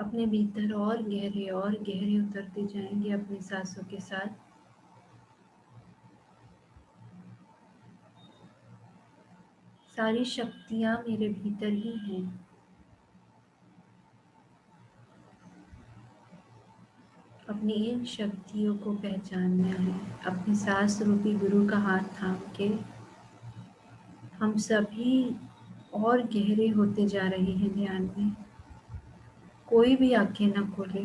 अपने भीतर और गहरे उतरते जाएंगे अपनी सांसों के साथ। सारी शक्तियाँ मेरे भीतर ही हैं। अपनी इन शक्तियों को पहचानना है। अपने सांस रूपी गुरु का हाथ थाम के हम सभी और गहरे होते जा रहे हैं ध्यान में। कोई भी आंखें ना खोले।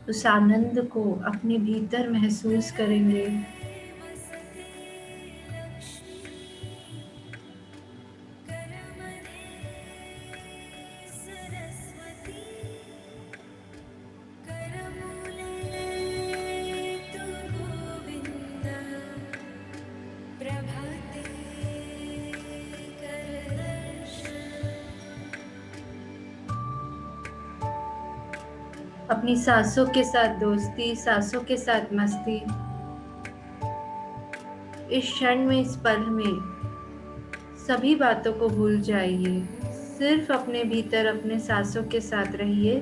उस आनंद को अपने भीतर महसूस करेंगे। अपनी सांसों के साथ दोस्ती, सांसों के साथ मस्ती। इस क्षण में, इस पल में सभी बातों को भूल जाइए। सिर्फ अपने भीतर अपने सांसों के साथ रहिए।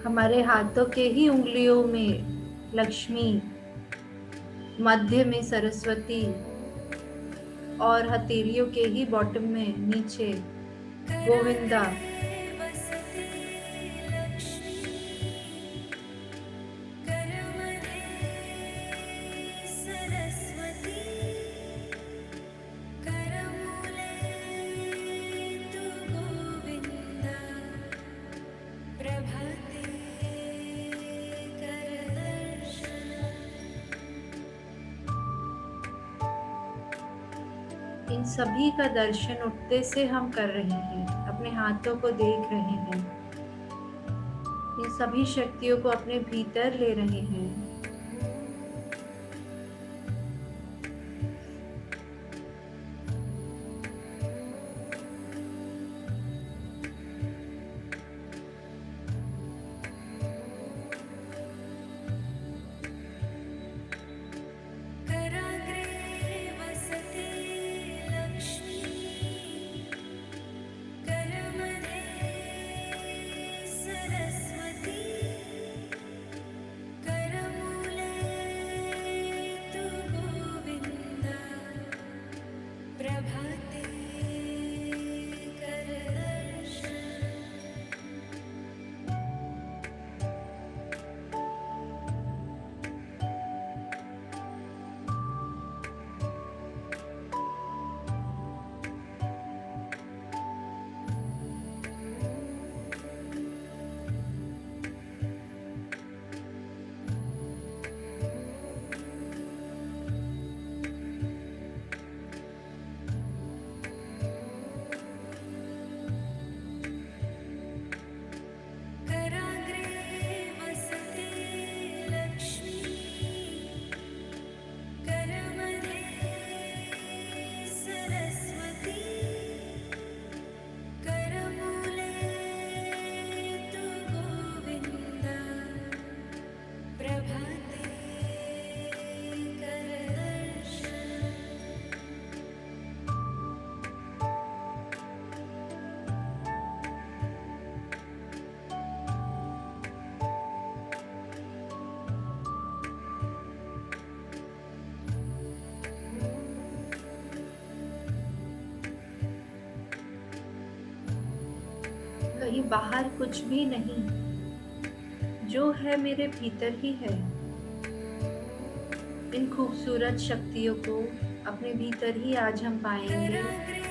हमारे हाथों के ही उंगलियों में लक्ष्मी, मध्य में सरस्वती और हथेलियों के ही बॉटम में नीचे गोविंदा। इन सभी का दर्शन उठते से हम कर रहे हैं। अपने हाथों को देख रहे हैं। इन सभी शक्तियों को अपने भीतर ले रहे हैं। बाहर कुछ भी नहीं, जो है मेरे भीतर ही है। इन खूबसूरत शक्तियों को अपने भीतर ही आज हम पाएंगे।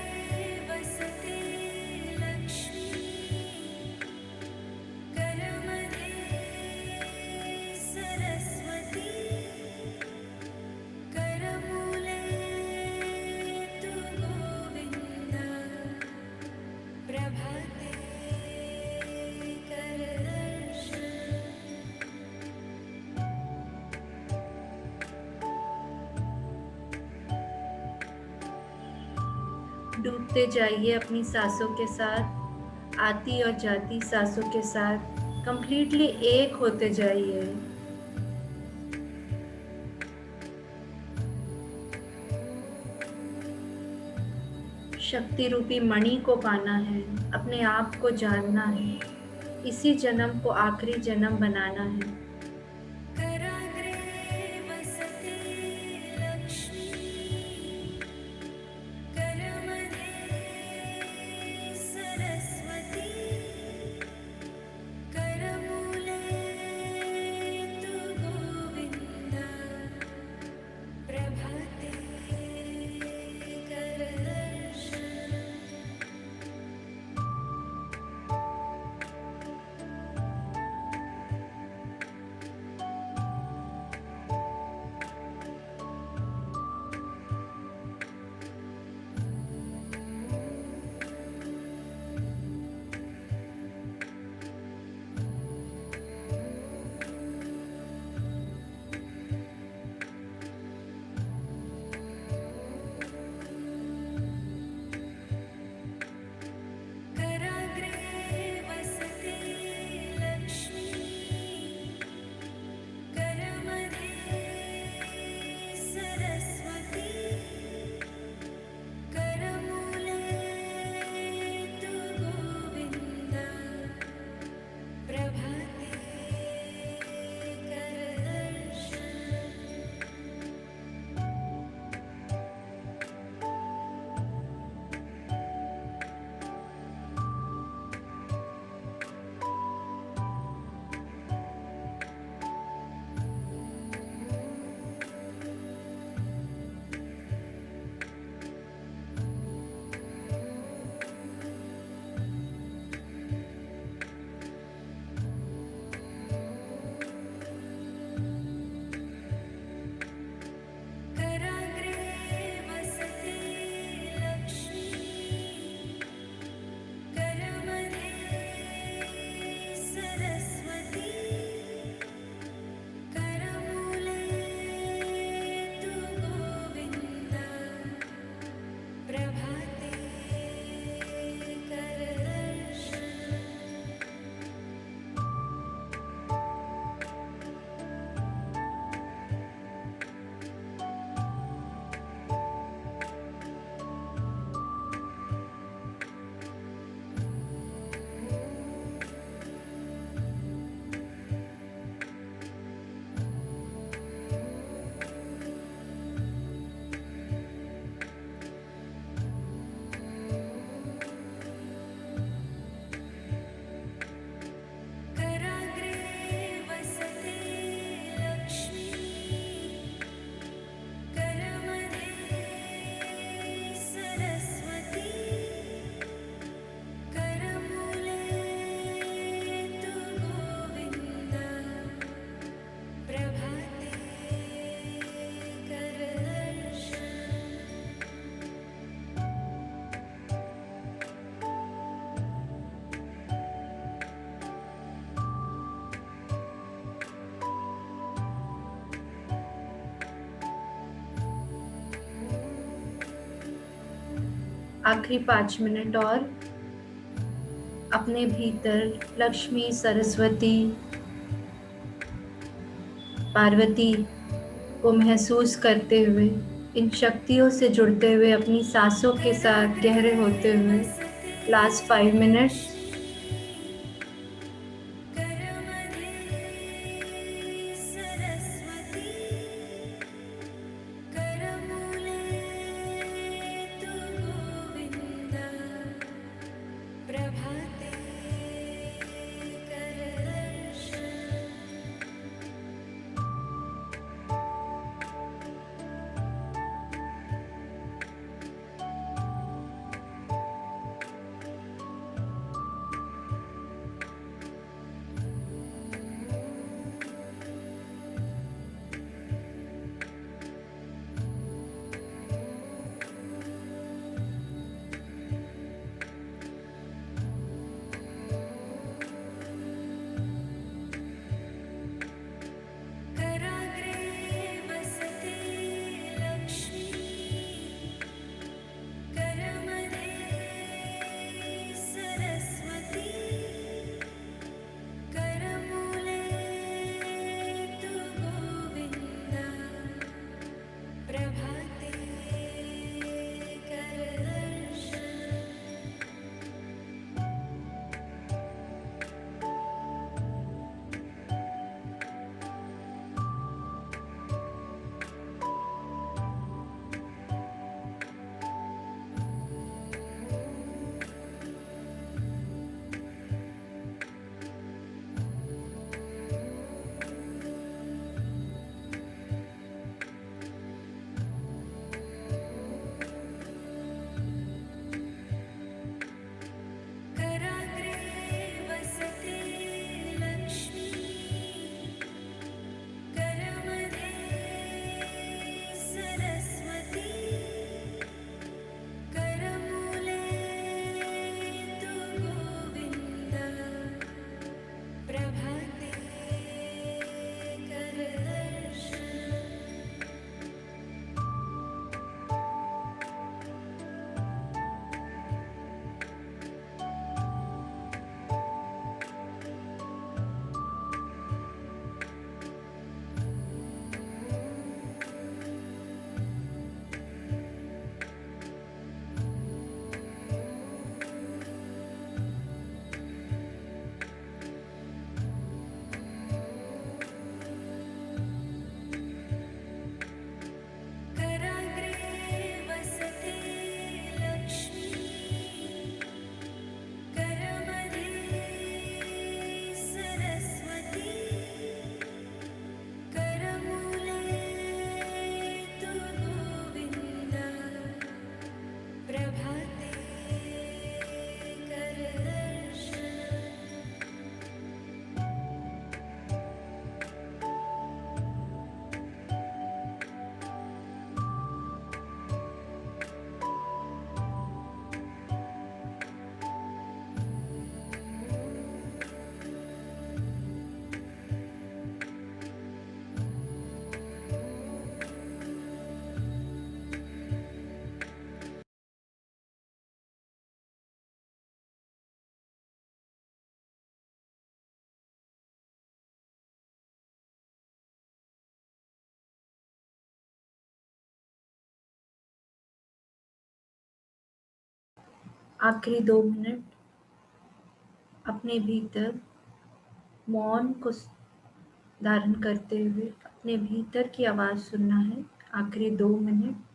डूबते जाइए अपनी सांसों के साथ, आती और जाती सांसों के साथ कंप्लीटली एक होते जाइए। शक्ति रूपी मणि को पाना है, अपने आप को जानना है, इसी जन्म को आखिरी जन्म बनाना है। आखिरी 5 मिनट और अपने भीतर लक्ष्मी, सरस्वती, पार्वती को महसूस करते हुए, इन शक्तियों से जुड़ते हुए, अपनी सांसों के साथ गहरे होते हुए लास्ट 5 मिनट्स। आखिरी 2 मिनट अपने भीतर मौन को धारण करते हुए अपने भीतर की आवाज़ सुनना है। आखिरी 2 minute.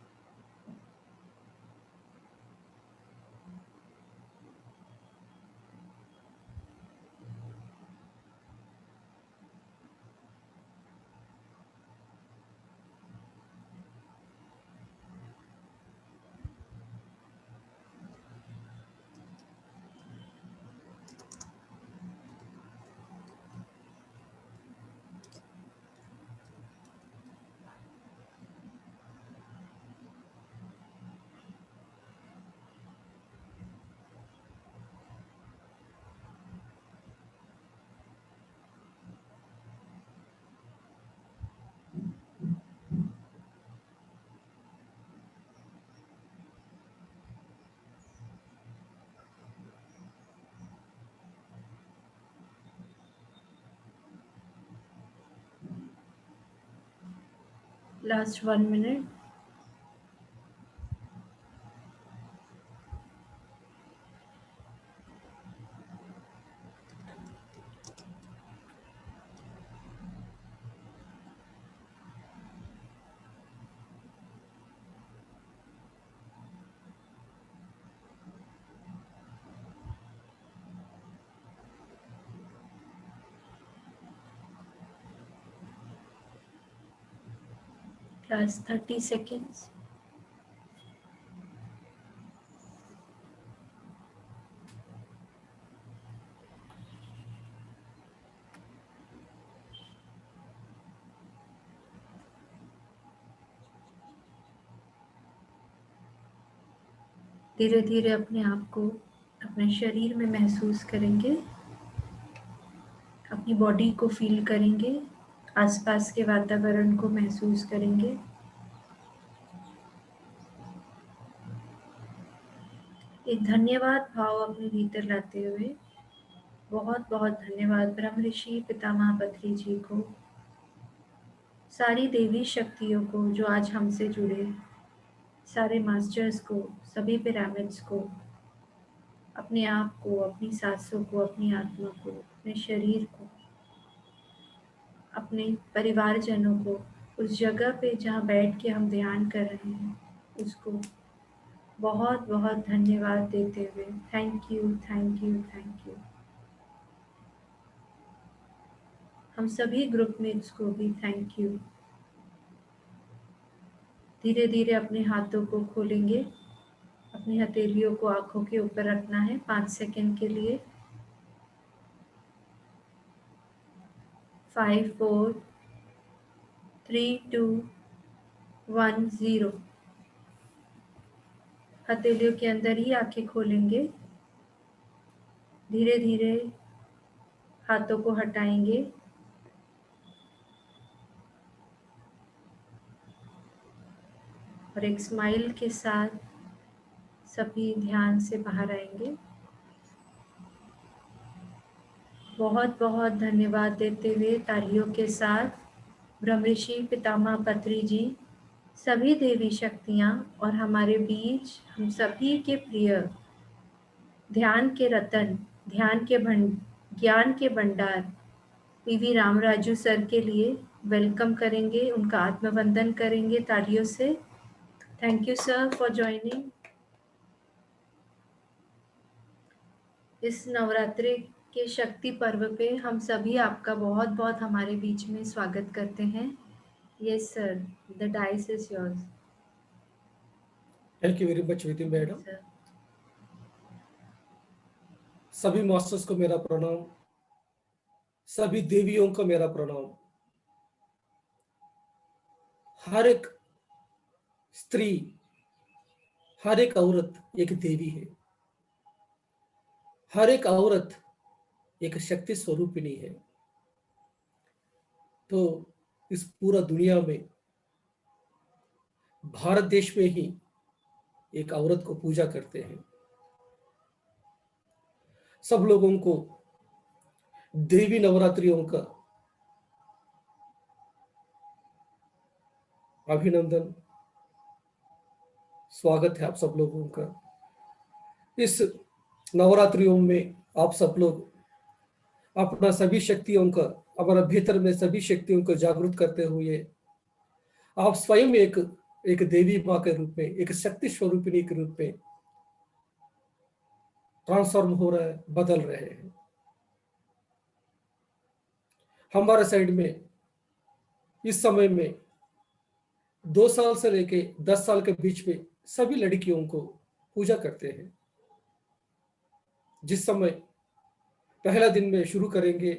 Last 1 minute. Last 30 seconds. धीरे धीरे अपने आप को अपने शरीर में महसूस करेंगे, अपनी बॉडी को फील करेंगे, आसपास के वातावरण को महसूस करेंगे। एक धन्यवाद भाव अपने भीतर लाते हुए बहुत बहुत धन्यवाद ब्रह्म ऋषि पितामह पत्री जी को, सारी देवी शक्तियों को जो आज हमसे जुड़े, सारे मास्टर्स को, सभी पिरामिड्स को, अपने आप को, अपनी सांसों को, अपनी आत्मा को, अपने शरीर को, अपने परिवारजनों को, उस जगह पे जहाँ बैठ के हम ध्यान कर रहे हैं उसको बहुत बहुत धन्यवाद देते हुए thank you, thank you, thank you. हम सभी ग्रुपमेट्स को भी थैंक यू। धीरे धीरे अपने हाथों को खोलेंगे, अपनी हथेलियों को आंखों के ऊपर रखना है 5 सेकंड के लिए। 5 4 3 2 1 0। हथेलियों के अंदर ही आंखें खोलेंगे। धीरे धीरे हाथों को हटाएंगे और एक स्माइल के साथ सभी ध्यान से बाहर आएंगे। बहुत बहुत धन्यवाद देते हुए तालियों के साथ ब्रह्म ऋषि पितामह पत्री जी, सभी देवी शक्तियाँ और हमारे बीच हम सभी के प्रिय ध्यान के रतन, ज्ञान के भंडार पीवी रामराजू सर के लिए वेलकम करेंगे, उनका आत्मवंदन करेंगे तालियों से। Thank you sir for joining. इस नवरात्रि के शक्ति पर्व पे हम सभी आपका बहुत बहुत हमारे बीच में स्वागत करते हैं। Yes sir, the dice is yours. Thank you very much Vidhi madam. Sir सभी मास्टर्स को मेरा प्रणाम, सभी देवियों को मेरा प्रणाम। हर एक स्त्री, हर एक औरत एक देवी है, हर एक औरत एक शक्ति स्वरूपिणी है। तो इस पूरा दुनिया में भारत देश में ही एक औरत को पूजा करते हैं। सब लोगों को देवी नवरात्रियों का अभिनंदन, स्वागत है आप सब लोगों का। इस नवरात्रियों में आप सब लोग अपना सभी शक्तियों का, हमारा भीतर में सभी शक्तियों को जागृत करते हुए आप स्वयं एक एक देवी माँ के रूप में, एक शक्ति स्वरूपिणी के रूप में ट्रांसफॉर्म हो रहे हैं, बदल रहे हैं। हमारे साइड में इस समय में 2 साल से लेके 10 साल के बीच में सभी लड़कियों को पूजा करते हैं। जिस समय पहला दिन में शुरू करेंगे,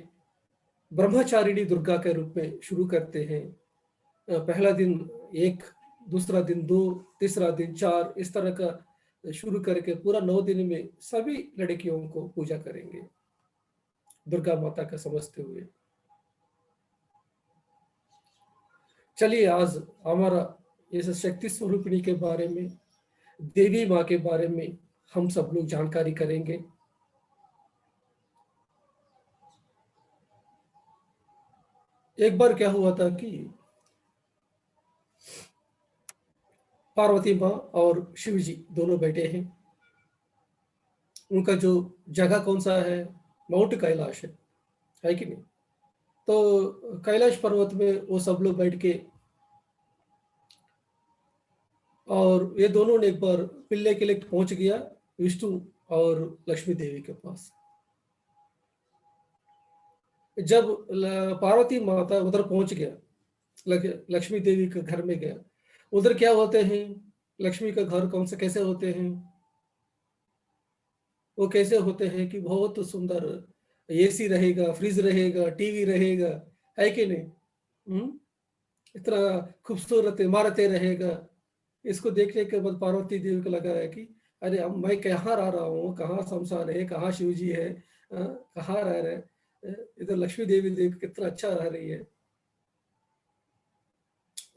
ब्रह्मचारिणी दुर्गा के रूप में शुरू करते हैं। पहला दिन 1, दूसरा दिन 2, तीसरा दिन 4, इस तरह का शुरू करके पूरा 9 दिन में सभी लड़कियों को पूजा करेंगे दुर्गा माता का समझते हुए। चलिए आज हमारा इस शक्ति स्वरूपिणी के बारे में, देवी माँ के बारे में हम सब लोग जानकारी करेंगे। एक बार क्या हुआ था कि पार्वती माँ और शिव जी दोनों बैठे हैं। उनका जो जगह कौन सा है, माउंट कैलाश है कि नहीं? तो कैलाश पर्वत में वो सब लोग बैठ के, और ये दोनों ने एक बार मिलने के लिए पहुंच गया विष्णु और लक्ष्मी देवी के पास। जब पार्वती माता उधर पहुंच गया, लक्ष्मी देवी के घर में गया, उधर क्या होते हैं, लक्ष्मी का घर कौन से कैसे होते हैं, वो कैसे होते हैं कि बहुत सुंदर एसी रहेगा, फ्रिज रहेगा, टीवी रहेगा, है कि नहीं? इतना खूबसूरत इमारतें रहेगा। इसको देखने के बाद पार्वती देवी को लगा है कि अरे अब मैं कहाँ रह रहा हूँ, कहाँ शमशान है, कहाँ शिव जी है, कहाँ रह रहे, इधर लक्ष्मी देवी देख कितना अच्छा रह रही है।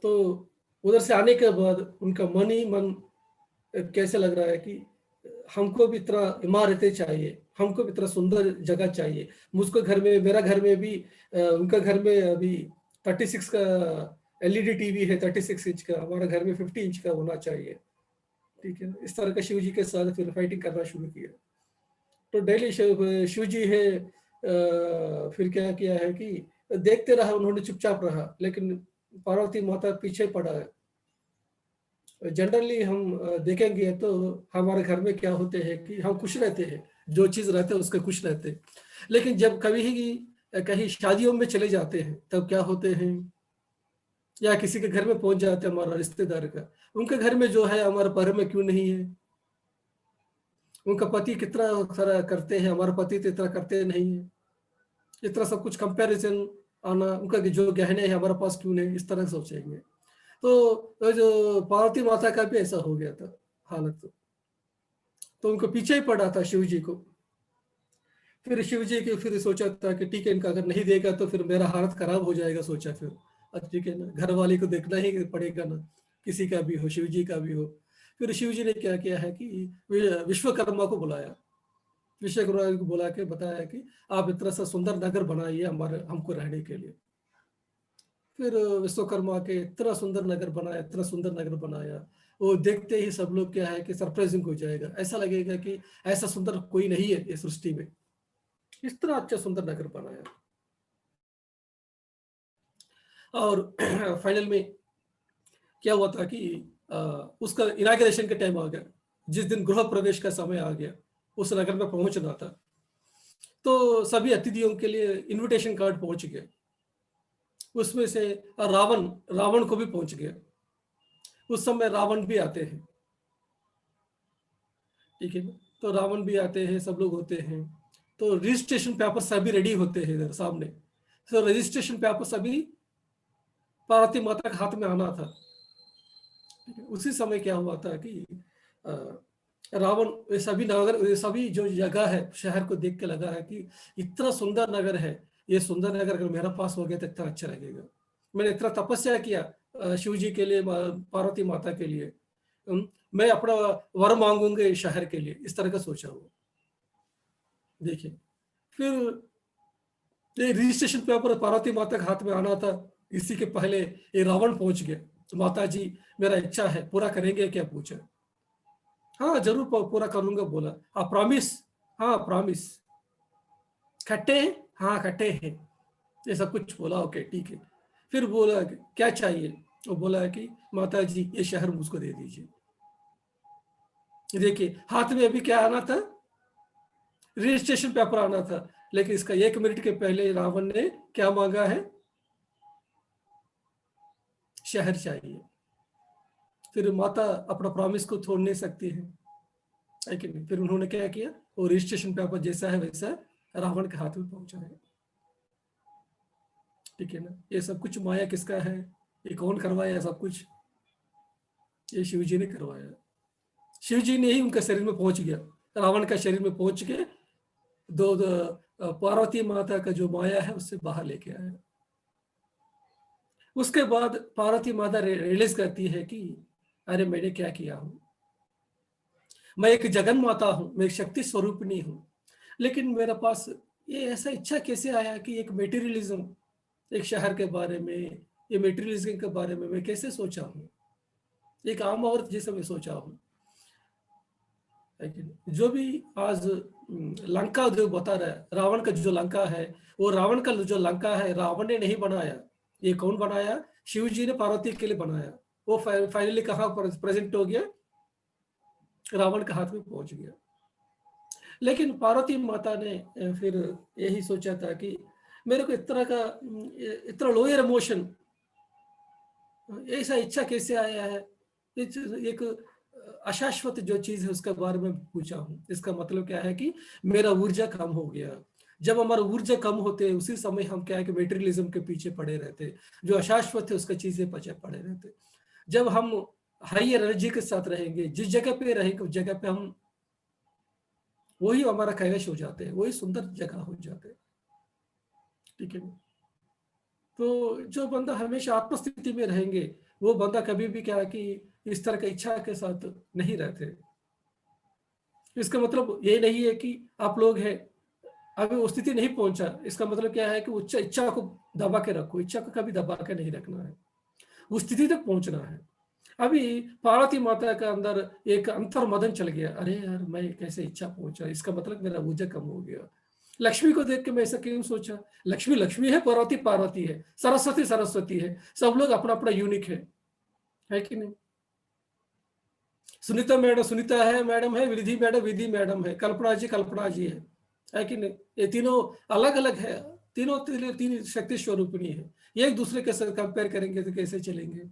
तो उधर से आने के बाद उनका मन ही मन कैसे लग रहा है कि हमको भी इतना इमारतें चाहिए, हमको भी इतना सुंदर जगह चाहिए। मुझको घर में, मेरा घर में भी, उनका घर में अभी 36 का एलईडी टीवी है, 36 इंच का, हमारा घर में 50 इंच का होना चाहिए। ठीक है, इस तरह का शिव जी के साथ फिर फाइटिंग करना शुरू किया। तो डेली शिव जी है, फिर क्या किया है कि देखते रहा, उन्होंने चुपचाप रहा, लेकिन पार्वती माता पीछे पड़ा है। जनरली हम देखेंगे तो हमारे घर में क्या होते हैं कि हम खुश रहते हैं, जो चीज रहते हैं उसके खुश रहते हैं। लेकिन जब कभी ही कहीं शादियों में चले जाते हैं तब क्या होते हैं, या किसी के घर में पहुंच जाते हैं, हमारा रिश्तेदार का, उनके घर में जो है हमारे पर में क्यों नहीं है, उनका पति कितना सारा करते हैं, हमारा पति तो इतना करते नहीं है, इतना सब कुछ कंपैरिजन आना, उनका जो गहने हैं हमारे पास क्यों नहीं, इस तरह सोचेंगे। तो जो पार्वती माता का भी ऐसा हो गया था हालत। तो उनको पीछे ही पड़ा था शिव जी को। फिर शिव जी के फिर सोचा था कि ठीक है, इनका अगर नहीं देगा तो फिर मेरा हालत खराब हो जाएगा। सोचा फिर अच्छा ठीक है ना, घर वाले को देखना ही पड़ेगा ना, किसी का भी हो, शिव जी का भी हो। फिर शिव जी ने क्या किया है कि विश्वकर्मा को बुलाया, विश्वकर्मा को बुला के बताया कि आप इतना सा सुंदर नगर बनाइए हमारे, हमको रहने के लिए। फिर विश्वकर्मा के इतना सुंदर नगर बनाया, इतना सुंदर नगर बनाया, वो देखते ही सब लोग क्या है कि सरप्राइजिंग हो जाएगा, ऐसा लगेगा कि ऐसा सुंदर कोई नहीं है इस सृष्टि में, इस तरह अच्छा सुंदर नगर बनाया। और फाइनल में क्या हुआ था कि उसका इनाग्रेशन का टाइम आ गया, जिस दिन गृह प्रवेश का समय आ गया, उस नगर में पहुंचना था। तो सभी अतिथियों के लिए इनविटेशन कार्ड पहुंच गया, उसमें से रावण रावण को भी पहुंच गया। उस समय रावण भी आते हैं, ठीक है ना, तो रावण भी आते हैं, सब लोग होते हैं। तो रजिस्ट्रेशन पेपर सभी रेडी होते हैं इधर सामने। तो रजिस्ट्रेशन पेपर सभी पार्वती माता के हाथ में आना था। उसी समय क्या हुआ था कि रावण, ये सभी नगर, ये सभी जो जगह है शहर को देख के लगा है कि इतना सुंदर नगर है, ये सुंदर नगर अगर मेरा पास हो गया तो इतना अच्छा लगेगा। मैंने इतना तपस्या किया शिव जी के लिए, पार्वती माता के लिए, मैं अपना वर मांगूंगे इस शहर के लिए, इस तरह का सोचा हुआ। देखिए, फिर ये रजिस्ट्रेशन पेपर पार्वती माता के हाथ में आना था, इसी के पहले ये रावण पहुंच गया। तो माता जी मेरा इच्छा है पूरा करेंगे क्या, पूछा। हाँ जरूर पूरा करूंगा बोला। हाँ प्रॉमिस, हाँ प्रॉमिस। खट्टे हैं, हाँ खट्टे हैं, ये सब कुछ बोला। ओके ठीक है। फिर बोला कि क्या चाहिए, वो बोला कि माता जी ये शहर मुझको दे दीजिए। देखिए हाथ में अभी क्या आना था, रजिस्ट्रेशन पेपर आना था, लेकिन इसका 1 मिनट के पहले रावण ने क्या मांगा है, शहर चाहिए। फिर माता अपना प्रॉमिस को छोड़ नहीं सकती है कि नहीं। फिर उन्होंने क्या किया, वो रजिस्ट्रेशन पेपर जैसा है वैसा रावण के हाथ में पहुंचाया। ठीक है ना। ये सब कुछ माया किसका है, ये कौन करवाया सब कुछ, ये शिव जी ने करवाया। शिव जी ने ही उनके शरीर में पहुंच गया, रावण का शरीर में पहुंच के पार्वती माता का जो माया है उससे बाहर लेके आया। उसके बाद पार्वती माता रियलाइज करती है कि अरे मैंने क्या किया हूं, मैं एक जगन माता हूं, मैं एक शक्ति स्वरूपिणी हूं, लेकिन मेरे पास ये ऐसा इच्छा कैसे आया कि एक मेटीरियलिज्म, एक शहर के बारे में, ये मेटीरियलिज्म के बारे में मैं कैसे सोचा हूँ, एक आम औरत जैसे मैं सोचा हूँ। लेकिन जो भी आज लंका जो बता रहा है, रावण का जो लंका है, वो रावण का जो लंका है रावण ने नहीं बनाया, ये कौन बनाया, शिव जी ने पार्वती के लिए बनाया। वो फाइनली कहाँ प्रेजेंट हो गया, रावण के हाथ में पहुंच गया। लेकिन पार्वती माता ने फिर यही सोचा था कि मेरे को इतना लोअर इमोशन, ऐसा इच्छा कैसे आया है, एक अशाश्वत जो चीज है उसके बारे में पूछा हूँ। इसका मतलब क्या है कि मेरा ऊर्जा कम हो गया। जब हमारा ऊर्जा कम होते है उसी समय हम क्या है कि मेटेरियलिज्म के पीछे पड़े रहते, जो अशाश्वत है उसका चीजें पीछे पड़े रहते। जब हम हाई एनर्जी के साथ रहेंगे, जिस जगह पे रहेंगे उस जगह पे हम, वही हमारा कैलाश हो जाते हैं, वही सुंदर जगह हो जाते हैं। ठीक है। तो जो बंदा हमेशा आत्मस्थिति में रहेंगे, वो बंदा कभी भी क्या है कि इस तरह की इच्छा के साथ नहीं रहते। इसका मतलब ये नहीं है कि आप लोग हैं अभी वो स्थिति नहीं पहुंचा, इसका मतलब क्या है कि उच्च इच्छा को दबा के रखो, इच्छा को कभी दबा के नहीं रखना है, उस स्थिति तक पहुंचना है। अभी पार्वती माता के अंदर एक अंतर मदन चल गया, अरे यार मैं कैसे इच्छा पहुंचा, इसका मतलब मेरा ऊर्जा कम हो गया। लक्ष्मी को देख के मैं ऐसा क्यों सोचा, लक्ष्मी लक्ष्मी है, पार्वती पार्वती है, सरस्वती सरस्वती है, सब लोग अपना अपना यूनिक है कि नहीं। सुनीता मैडम सुनीता है मैडम है, विधि मैडम विधि मैडम है, कल्पना जी है कि नहीं। ये तीनों अलग अलग है, तीनों तीन शक्ति स्वरूपिणी है। ये एक दूसरे के साथ कंपेयर करेंगे तो कैसे चलेंगे,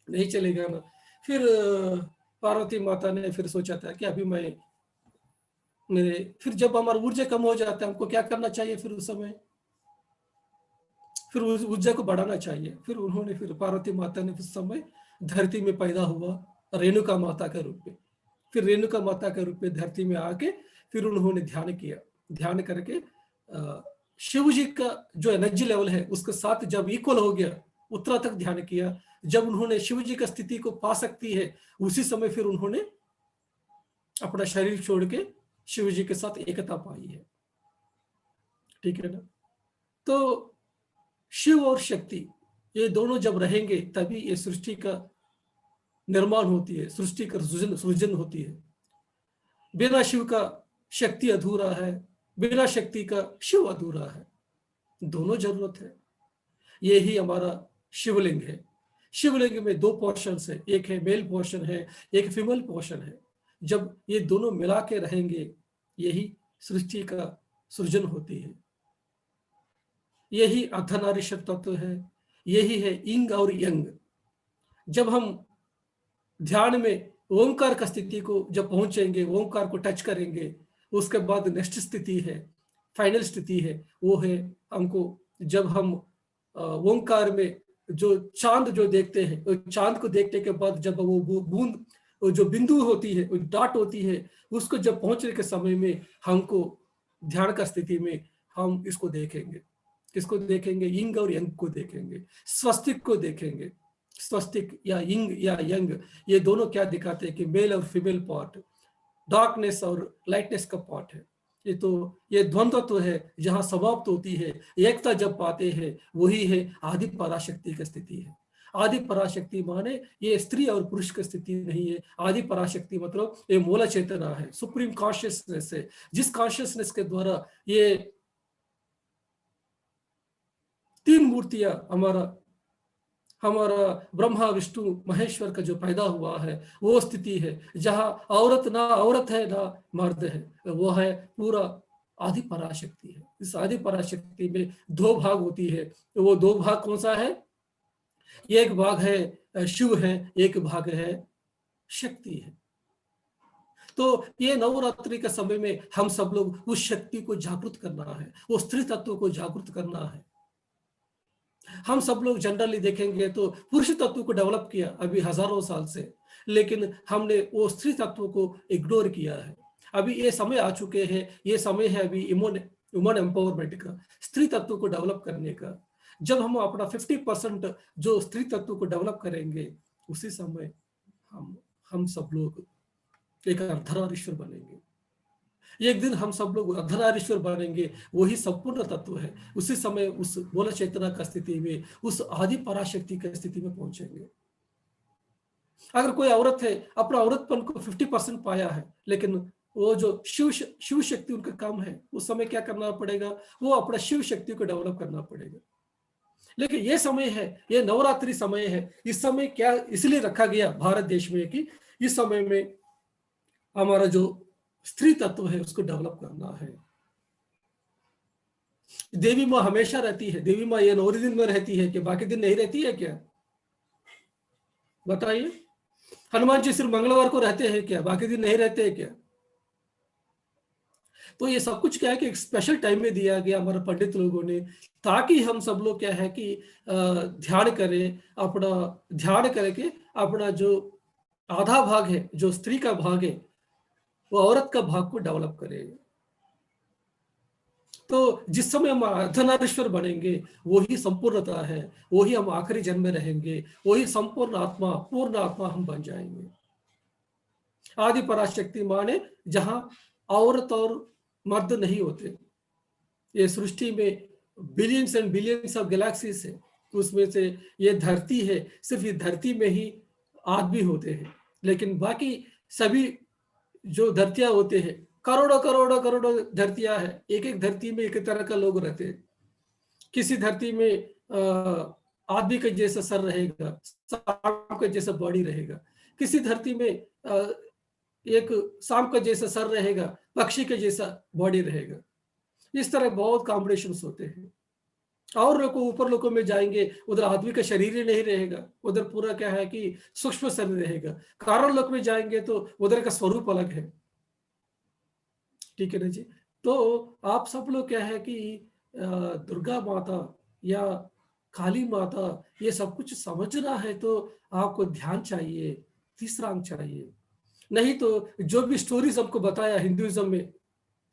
नहीं चलेगा ना। फिर पार्वती माता ने फिर सोचा था कि अभी मैं मेरे, फिर जब हमारा ऊर्जा कम हो जाता है हमको क्या करना चाहिए, फिर उस समय फिर उस ऊर्जा को बढ़ाना चाहिए। फिर उन्होंने, फिर पार्वती माता ने उस समय धरती में पैदा हुआ रेणुका माता के रूप में। फिर रेणुका माता के रूप में धरती में आके फिर उन्होंने ध्यान किया, ध्यान करके शिव जी का जो एनर्जी लेवल है उसके साथ जब इक्वल हो गया, उतना तक ध्यान किया। जब उन्होंने शिव जी का स्थिति को पा सकती है, उसी समय फिर उन्होंने अपना शरीर छोड़ के शिव जी के साथ एकता पाई है। ठीक है ना। तो शिव और शक्ति ये दोनों जब रहेंगे तभी ये सृष्टि का निर्माण होती है, सृष्टि का सृजन होती है। बिना शिव का शक्ति अधूरा है, बिना शक्ति का शिव अधूरा है, दोनों जरूरत है। यही हमारा शिवलिंग है। शिवलिंग में 2 पोर्शन है, एक है मेल पोर्शन है, एक फीमेल पोर्शन है। जब ये दोनों मिला के रहेंगे यही सृष्टि का सृजन होती है। यही अर्धनारीश्वर तत्व है, यही है इंग और यंग। जब हम ध्यान में ओंकार का स्थिति को जब पहुंचेंगे, ओंकार को टच करेंगे, उसके बाद नेक्स्ट स्थिति है, फाइनल स्थिति है, वो है हमको जब हम ओंकार में जो चांद जो देखते हैं, वो चांद को देखने के बाद जब वो बूंद जो बिंदु होती है, वो डॉट होती है, उसको जब पहुंचने के समय में हमको ध्यान का स्थिति में हम इसको देखेंगे, किसको देखेंगे, यिंग और यंग को देखेंगे, स्वस्तिक को देखेंगे। स्वस्तिक या यिंग या यंग ये दोनों क्या दिखाते हैं कि मेल और फीमेल पार्ट, डार्कनेस और लाइटनेस का पार्ट है। ये द्वंद्व तो है जहां समाप्त होती है, एकता जब पाते हैं वही है आदि पराशक्ति की स्थिति है। आदि पराशक्ति माने ये स्त्री और पुरुष की स्थिति नहीं है। आदि पराशक्ति मतलब ये मूल चेतना है, सुप्रीम कॉन्शियसनेस है, जिस कॉन्शियसनेस के द्वारा ये तीन मूर्तियां हमारा हमारा ब्रह्मा विष्णु महेश्वर का जो पैदा हुआ है वो स्थिति है, जहां औरत ना औरत है ना मर्द है, वो है पूरा आदि पराशक्ति है। इस आदि पराशक्ति में दो भाग होती है, तो वो दो भाग कौन सा है? एक भाग है शिव है, एक भाग है शक्ति है। तो ये नवरात्रि के समय में हम सब लोग उस शक्ति को जागृत करना है, वो स्त्री तत्व को जागृत करना है। हम सब लोग जनरली देखेंगे तो पुरुष तत्व को डेवलप किया अभी हजारों साल से, लेकिन हमने वो स्त्री तत्व को इग्नोर किया है। अभी ये समय आ चुके हैं, ये समय है अभी वुमन एम्पावरमेंट का, स्त्री तत्व को डेवलप करने का। जब हम अपना 50% जो स्त्री तत्व को डेवलप करेंगे, उसी समय हम सब लोग एक अर्धनारीश्वर बनेंगे। एक दिन हम सब लोग अर्धनारीश्वर बनेंगे, वही संपूर्ण तत्व है। उसी समय उस मूल चेतना का स्थिति में, उस आदि पराशक्ति की स्थिति में पहुंचेंगे। अगर कोई औरत है, अपना औरतपन को 50% पाया है, लेकिन वो जो शिव शक्ति उनका कम है, उस समय क्या करना पड़ेगा? वो अपना शिव शक्ति को डेवलप करना पड़ेगा। लेकिन ये समय है, ये नवरात्रि समय है। इस समय क्या इसलिए रखा गया भारत देश में कि इस समय में हमारा जो स्त्री तत्व है उसको डेवलप करना है। देवी माँ हमेशा रहती है, देवी माँ ये 9 दिन में रहती है कि बाकी दिन नहीं रहती है क्या? बताइए। हनुमान जी सिर्फ मंगलवार को रहते हैं क्या, बाकी दिन नहीं रहते हैं क्या? तो ये सब कुछ क्या है कि एक स्पेशल टाइम में दिया गया हमारे पंडित लोगों ने, ताकि हम सब लोग क्या है कि ध्यान करें, अपना ध्यान करके अपना जो आधा भाग है, जो स्त्री का भाग है, वो औरत का भाग को डेवलप करें। तो जिस समय हम अर्धनारीश्वर बनेंगे, वही संपूर्णता है, वही हम आखिरी जन्म में रहेंगे, वही संपूर्ण आत्मा, पूर्ण आत्मा हम बन जाएंगे। आदि पराशक्ति माने जहां औरत और मर्द नहीं होते। ये सृष्टि में billions and billions of galaxies है, उसमें से ये धरती है, सिर्फ ये धरती में ही आदमी होते हैं, लेकिन बाकी सभी जो धरतियां होते हैं, करोड़ों करोड़ों करोड़ों धरतियां हैं। एक एक धरती में एक तरह का लोग रहते हैं। किसी धरती में आदमी का जैसा सर रहेगा, सांप का जैसा बॉडी रहेगा। किसी धरती में एक सांप का जैसा सर रहेगा, पक्षी के जैसा बॉडी रहेगा। इस तरह बहुत कॉम्बिनेशन होते हैं। और लोग ऊपर लोगों में जाएंगे, उधर आदमी का शरीर ही नहीं रहेगा, उधर पूरा क्या है कि सूक्ष्म शरीर रहेगा। कारण लोक में जाएंगे तो उधर का स्वरूप अलग है। ठीक है ना जी? तो आप सब लोग क्या है कि दुर्गा माता या काली माता, ये सब कुछ समझना है तो आपको ध्यान चाहिए, तीसरा अंक चाहिए। नहीं तो जो भी स्टोरीज हमको बताया हिंदुइज्म में,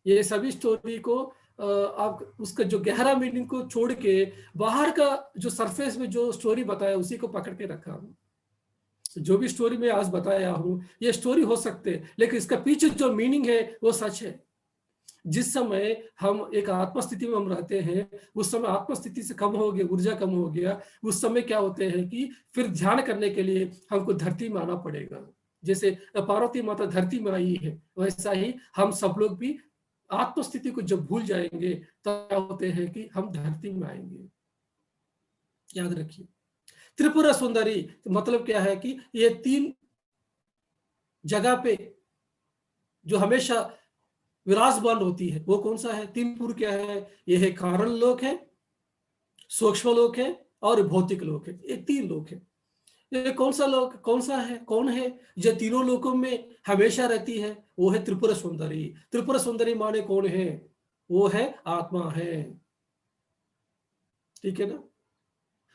ये सभी स्टोरी को आप उसका जो गहरा मीनिंग को छोड़ के बाहर का जो सरफेस में जो स्टोरी बताया उसी को पकड़ के रखा हूँ। जो भी स्टोरी मैं आज बताया हूँ, ये स्टोरी हो सकते हैं, लेकिन इसका पीछे जो मीनिंग है वो सच है। जिस समय हम एक आत्मस्थिति में हम रहते हैं, उस समय आत्मस्थिति से कम हो गया, ऊर्जा कम हो गया, उस समय क्या होते हैं कि फिर ध्यान करने के लिए हमको धरती में आना पड़ेगा। जैसे पार्वती माता धरती में आई है, वैसा ही हम सब लोग भी आत्मस्थिति को जब भूल जाएंगे तो क्या होते हैं कि हम धरती में आएंगे। याद रखिए, त्रिपुरा सुंदरी मतलब क्या है कि ये 3 जगह पे जो हमेशा विराजमान होती है, वो कौन सा है? 3 पुर क्या है? ये है कारण लोक है, सूक्ष्म लोक है और भौतिक लोक है। ये 3 लोक है। ये कौन सा लोक, कौन सा है, कौन है जो तीनों लोकों में हमेशा रहती है? वो है त्रिपुरा सुंदरी। त्रिपुरा सुंदरी माने कौन है? वो है आत्मा है। ठीक है ना?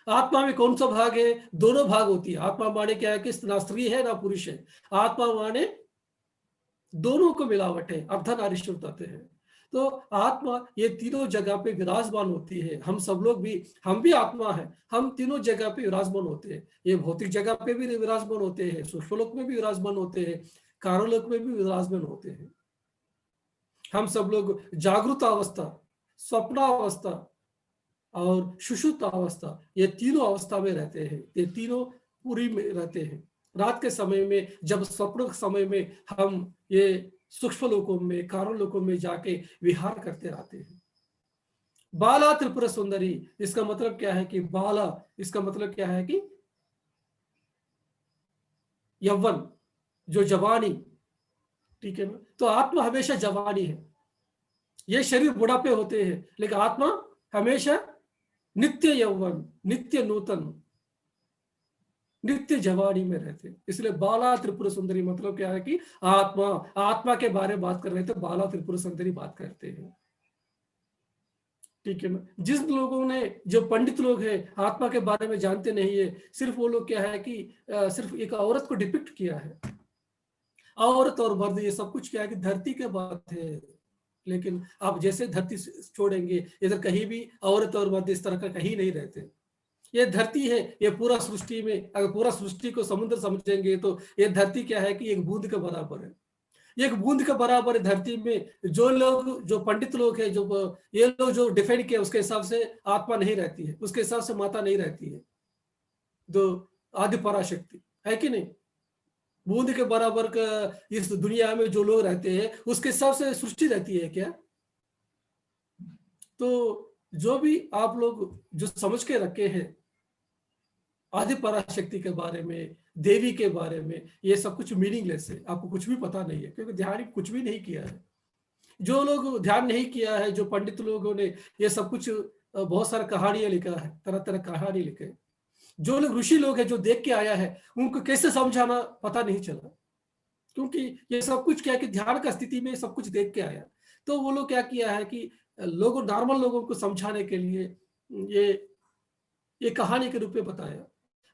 आत्मा में कौन सा भाग है? दोनों भाग होती है। आत्मा माने क्या है कि ना स्त्री है ना पुरुष है। आत्मा माने दोनों को मिलावट है, अर्धनारीश्वर तत्व है। तो आत्मा ये तीनों जगह पे विराजमान होती है। हम सब लोग भी, हम भी आत्मा है, हम तीनों जगह पे विराजमान होते हैं। ये भौतिक जगह पे भी विराजमान होते हैं, सूक्ष्मलोक में भी विराजमान होते हैं, कारणलोक में भी विराजमान होते हैं। हम सब लोग जागृत अवस्था, स्वप्नावस्था और सुषुप्त अवस्था, ये तीनों अवस्था में रहते हैं। ये तीनों पूरी में रहते हैं। रात के समय में, जब स्वप्न के समय में हम ये सूक्ष्म लोकों में, कारण लोकों में जाके विहार करते रहते हैं। बाला त्रिपुर सुंदरी, इसका मतलब क्या है कि बाला, इसका मतलब क्या है कि यौवन, जो जवानी, ठीक है ना। तो आत्मा हमेशा जवानी है। ये शरीर बुढ़ापे होते हैं, लेकिन आत्मा हमेशा नित्य यौवन, नित्य नूतन, नित्य जवानी में रहते हैं। इसलिए बाला त्रिपुर सुंदरी मतलब क्या है कि आत्मा, आत्मा के बारे में बात कर रहे थे, बाला त्रिपुर सुंदरी बात करते हैं, ठीक है ना। जिस लोगों ने, जो पंडित लोग हैं, आत्मा के बारे में जानते नहीं है, सिर्फ वो लोग क्या है कि सिर्फ एक औरत को डिपिक्ट किया है। औरत और मर्द ये सब कुछ क्या है कि धरती के बात है, लेकिन आप जैसे धरती छोड़ेंगे, इधर कहीं भी औरत और मर्द इस तरह का कहीं नहीं रहते। ये धरती है, ये पूरा सृष्टि में, अगर पूरा सृष्टि को समुद्र समझेंगे तो ये धरती क्या है कि एक बूंद के बराबर है। एक बूंद के बराबर है धरती में। जो लोग, जो पंडित लोग हैं, जो ये लोग जो डिफाइन किया, उसके हिसाब से आत्मा नहीं रहती है, उसके हिसाब से माता नहीं रहती है, जो आदि पराशक्ति है कि नहीं। बूंद के बराबर का इस दुनिया में जो लोग रहते हैं, उसके हिसाब से सृष्टि रहती है क्या। तो जो भी आप लोग जो समझ के रखे हैं आदि पराशक्ति के बारे में, देवी के बारे में, ये सब कुछ मीनिंगलेस है, आपको कुछ भी पता नहीं है, क्योंकि ध्यान कुछ भी नहीं किया है। जो लोग ध्यान नहीं किया है, जो पंडित लोगों ने ये सब कुछ बहुत सारा कहानियां लिखा है, तरह तरह कहानी लिखे। जो लोग ऋषि लोग हैं, जो देख के आया है, उनको कैसे समझाना पता नहीं चला, क्योंकि ये सब कुछ क्या है कि ध्यान का स्थिति में सब कुछ देख के आया। तो वो लोग क्या किया है कि लोगों, नॉर्मल लोगों को समझाने के लिए ये ये कहानी के रूप में बताया।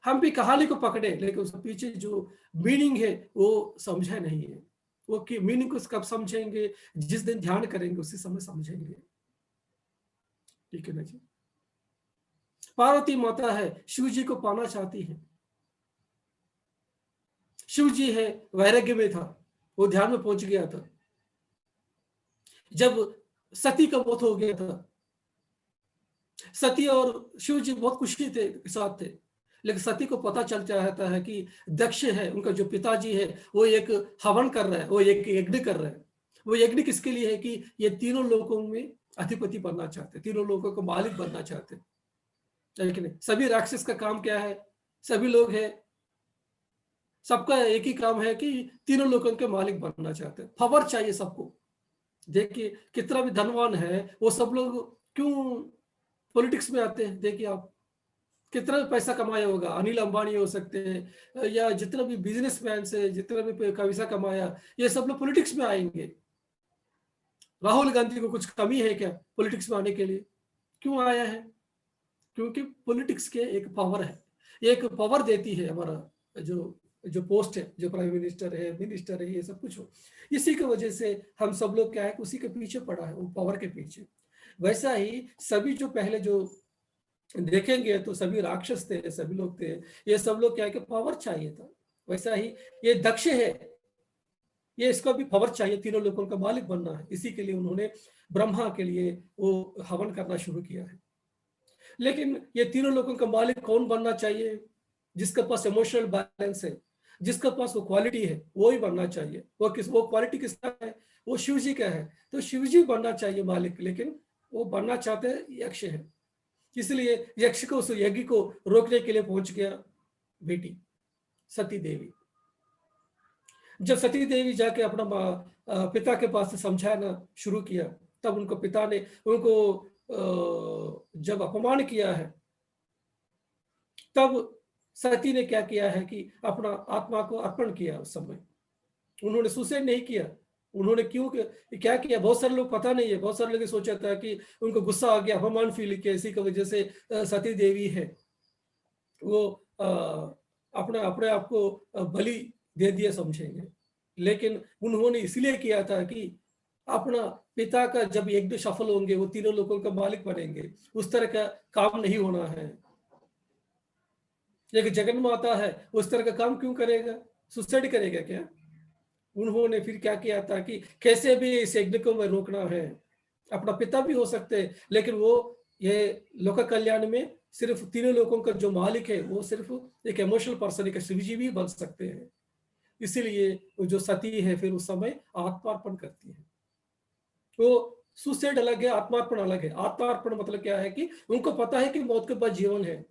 हम भी कहानी को पकड़े, लेकिन उसके पीछे जो मीनिंग है वो समझा नहीं है। वो कि मीनिंग को कब समझेंगे, जिस दिन ध्यान करेंगे उसी समय समझेंगे, ठीक है ना जी। पार्वती माता है, शिव जी को पाना चाहती है। शिव जी है, वैराग्य में था, वो ध्यान में पहुंच गया था। जब सती का मौत हो गया था, सती और शिव जी बहुत खुशी थे, साथ थे, लेकिन सती को पता चल जाता है कि दक्ष है, उनका जो पिताजी है, वो एक हवन कर रहा है, वो एक यज्ञ कर रहा है। वो यज्ञ किसके लिए है कि ये तीनों लोगों में अधिपति बनना चाहते, तीनों लोगों को मालिक बनना चाहते, लेकिन सभी राक्षस का काम क्या है, सभी लोग है, सबका एक ही काम है कि तीनों लोगों के मालिक बनना चाहते हैं, पावर चाहिए सबको। देखिए कितना भी धनवान है, वो सब लोग क्यों पॉलिटिक्स में आते हैं। देखिए आप कितना भी पैसा कमाया होगा, अनिल अंबानी हो सकते हैं, या जितना भी बिजनेसमैन से, जितना भी पैसा कमाया, ये सब लोग पॉलिटिक्स में आएंगे। राहुल गांधी को कुछ कमी है क्या पॉलिटिक्स में आने के लिए, क्यों आया है? क्योंकि पॉलिटिक्स के एक पावर है, एक पावर देती है हमारा जो जो पोस्ट है, जो प्राइम मिनिस्टर है, मिनिस्टर है, ये सब कुछ हो। इसी की वजह से हम सब लोग क्या है, उसी के पीछे पड़ा है, वो पावर के पीछे। वैसा ही सभी जो पहले जो देखेंगे तो सभी राक्षस थे, सभी लोग थे, ये सब लोग क्या है कि पावर चाहिए था। वैसा ही ये दक्ष है, ये इसको भी पावर चाहिए, तीनों लोगों का मालिक बनना है, इसी के लिए उन्होंने ब्रह्मा के लिए वो हवन करना शुरू किया है। लेकिन ये तीनों लोगों का मालिक कौन बनना चाहिए? जिसके पास इमोशनल बैलेंस है, जिसके पास वो क्वालिटी है, वो ही बनना चाहिए। वो क्वालिटी किसका है? वो शिव जी का है। तो शिव जी बनना चाहिए मालिक, लेकिन वो बनना चाहते हैं यक्ष है। इसलिए यक्ष को उस यज्ञ को रोकने के लिए पहुंच गया बेटी सती देवी। जब सती देवी जाके अपना पिता के पास से समझाना शुरू किया, तब उनको पिता ने उनको जब अपमान किया है, तब सती ने क्या किया है कि अपना आत्मा को अर्पण किया। उस समय उन्होंने सुसाइड नहीं किया। उन्होंने क्यों क्या किया, बहुत सारे लोग पता नहीं है, बहुत सारे लोग सोचा था कि उनको गुस्सा आ गया, अपमान फील किया, इसी की वजह से सती देवी है वो अपने अपने आप को बलि दे दिया समझेंगे। लेकिन उन्होंने इसलिए किया था कि अपना पिता का जब यज्ञ सफल होंगे, वो तीनों लोगों का मालिक बनेंगे, उस तरह का काम नहीं होना है। एक जगन माता है, उस तरह का काम क्यों करेगा, सुसाइड करेगा क्या? उन्होंने फिर क्या किया था कि कैसे भी इस यज्ञ को मैं रोकना है। अपना पिता भी हो सकते हैं, लेकिन वो ये लोक कल्याण में सिर्फ तीनों लोगों का जो मालिक है वो सिर्फ एक इमोशनल पर्सन, एक शिव जी भी बन सकते हैं। इसीलिए वो जो सती है फिर उस समय आत्मार्पण करती है। तो सुसाइड अलग है, आत्मार्पण अलग है। आत्मार्पण मतलब क्या है कि उनको पता है कि मौत के बाद जीवन है,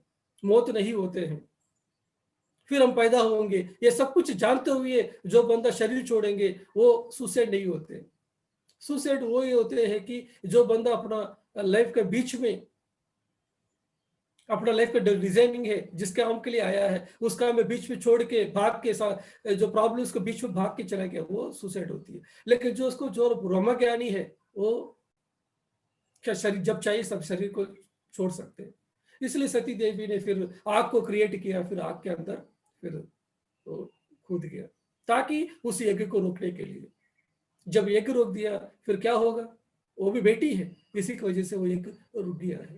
मौत नहीं होते हैं, फिर हम पैदा होंगे, ये सब कुछ जानते हुए जो बंदा शरीर छोड़ेंगे वो सुसाइड नहीं होते। सुसाइड वो ही होते हैं कि जो बंदा अपना लाइफ के बीच में, अपना लाइफ का डिजाइनिंग है जिस काम के लिए आया है उस काम में बीच में छोड़ के भाग के साथ जो प्रॉब्लम उसको बीच में भाग के चला गया, वो सुसाइड होती है। लेकिन जो उसको जो ब्रह्म ज्ञानी है वो क्या शरीर जब चाहिए सब शरीर को छोड़ सकते हैं। इसलिए सती देवी ने फिर आग को क्रिएट किया, फिर आग के अंदर फिर वो कूद गया ताकि उस यज्ञ को रोकने के लिए। जब यज्ञ रोक दिया फिर क्या होगा, वो भी बेटी है, इसी की वजह से वो यज्ञ रुक गया है।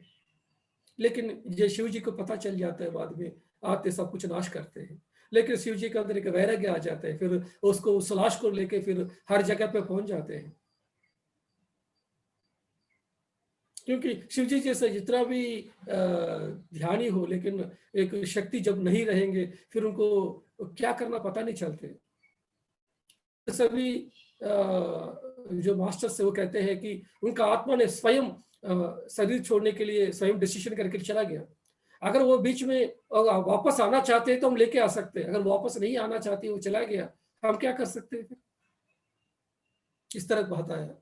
लेकिन ये शिव जी को पता चल जाता है, बाद में आते सब कुछ नाश करते हैं। लेकिन शिव जी के अंदर एक वैराग्य आ जाता है, फिर उसको उस लाश को लेके फिर हर जगह पे पहुंच जाते हैं। क्योंकि शिव जी जैसे जितना भी ध्यानी हो, लेकिन एक शक्ति जब नहीं रहेंगे फिर उनको क्या करना पता नहीं चलते। सभी जो मास्टर्स से वो कहते हैं कि उनका आत्मा ने स्वयं शरीर छोड़ने के लिए स्वयं डिसीजन करके चला गया। अगर वो बीच में वापस आना चाहते हैं तो हम लेके आ सकते हैं, अगर वापस नहीं आना चाहते वो चला गया, हम क्या कर सकते हैं फिर? इस तरह बात आया।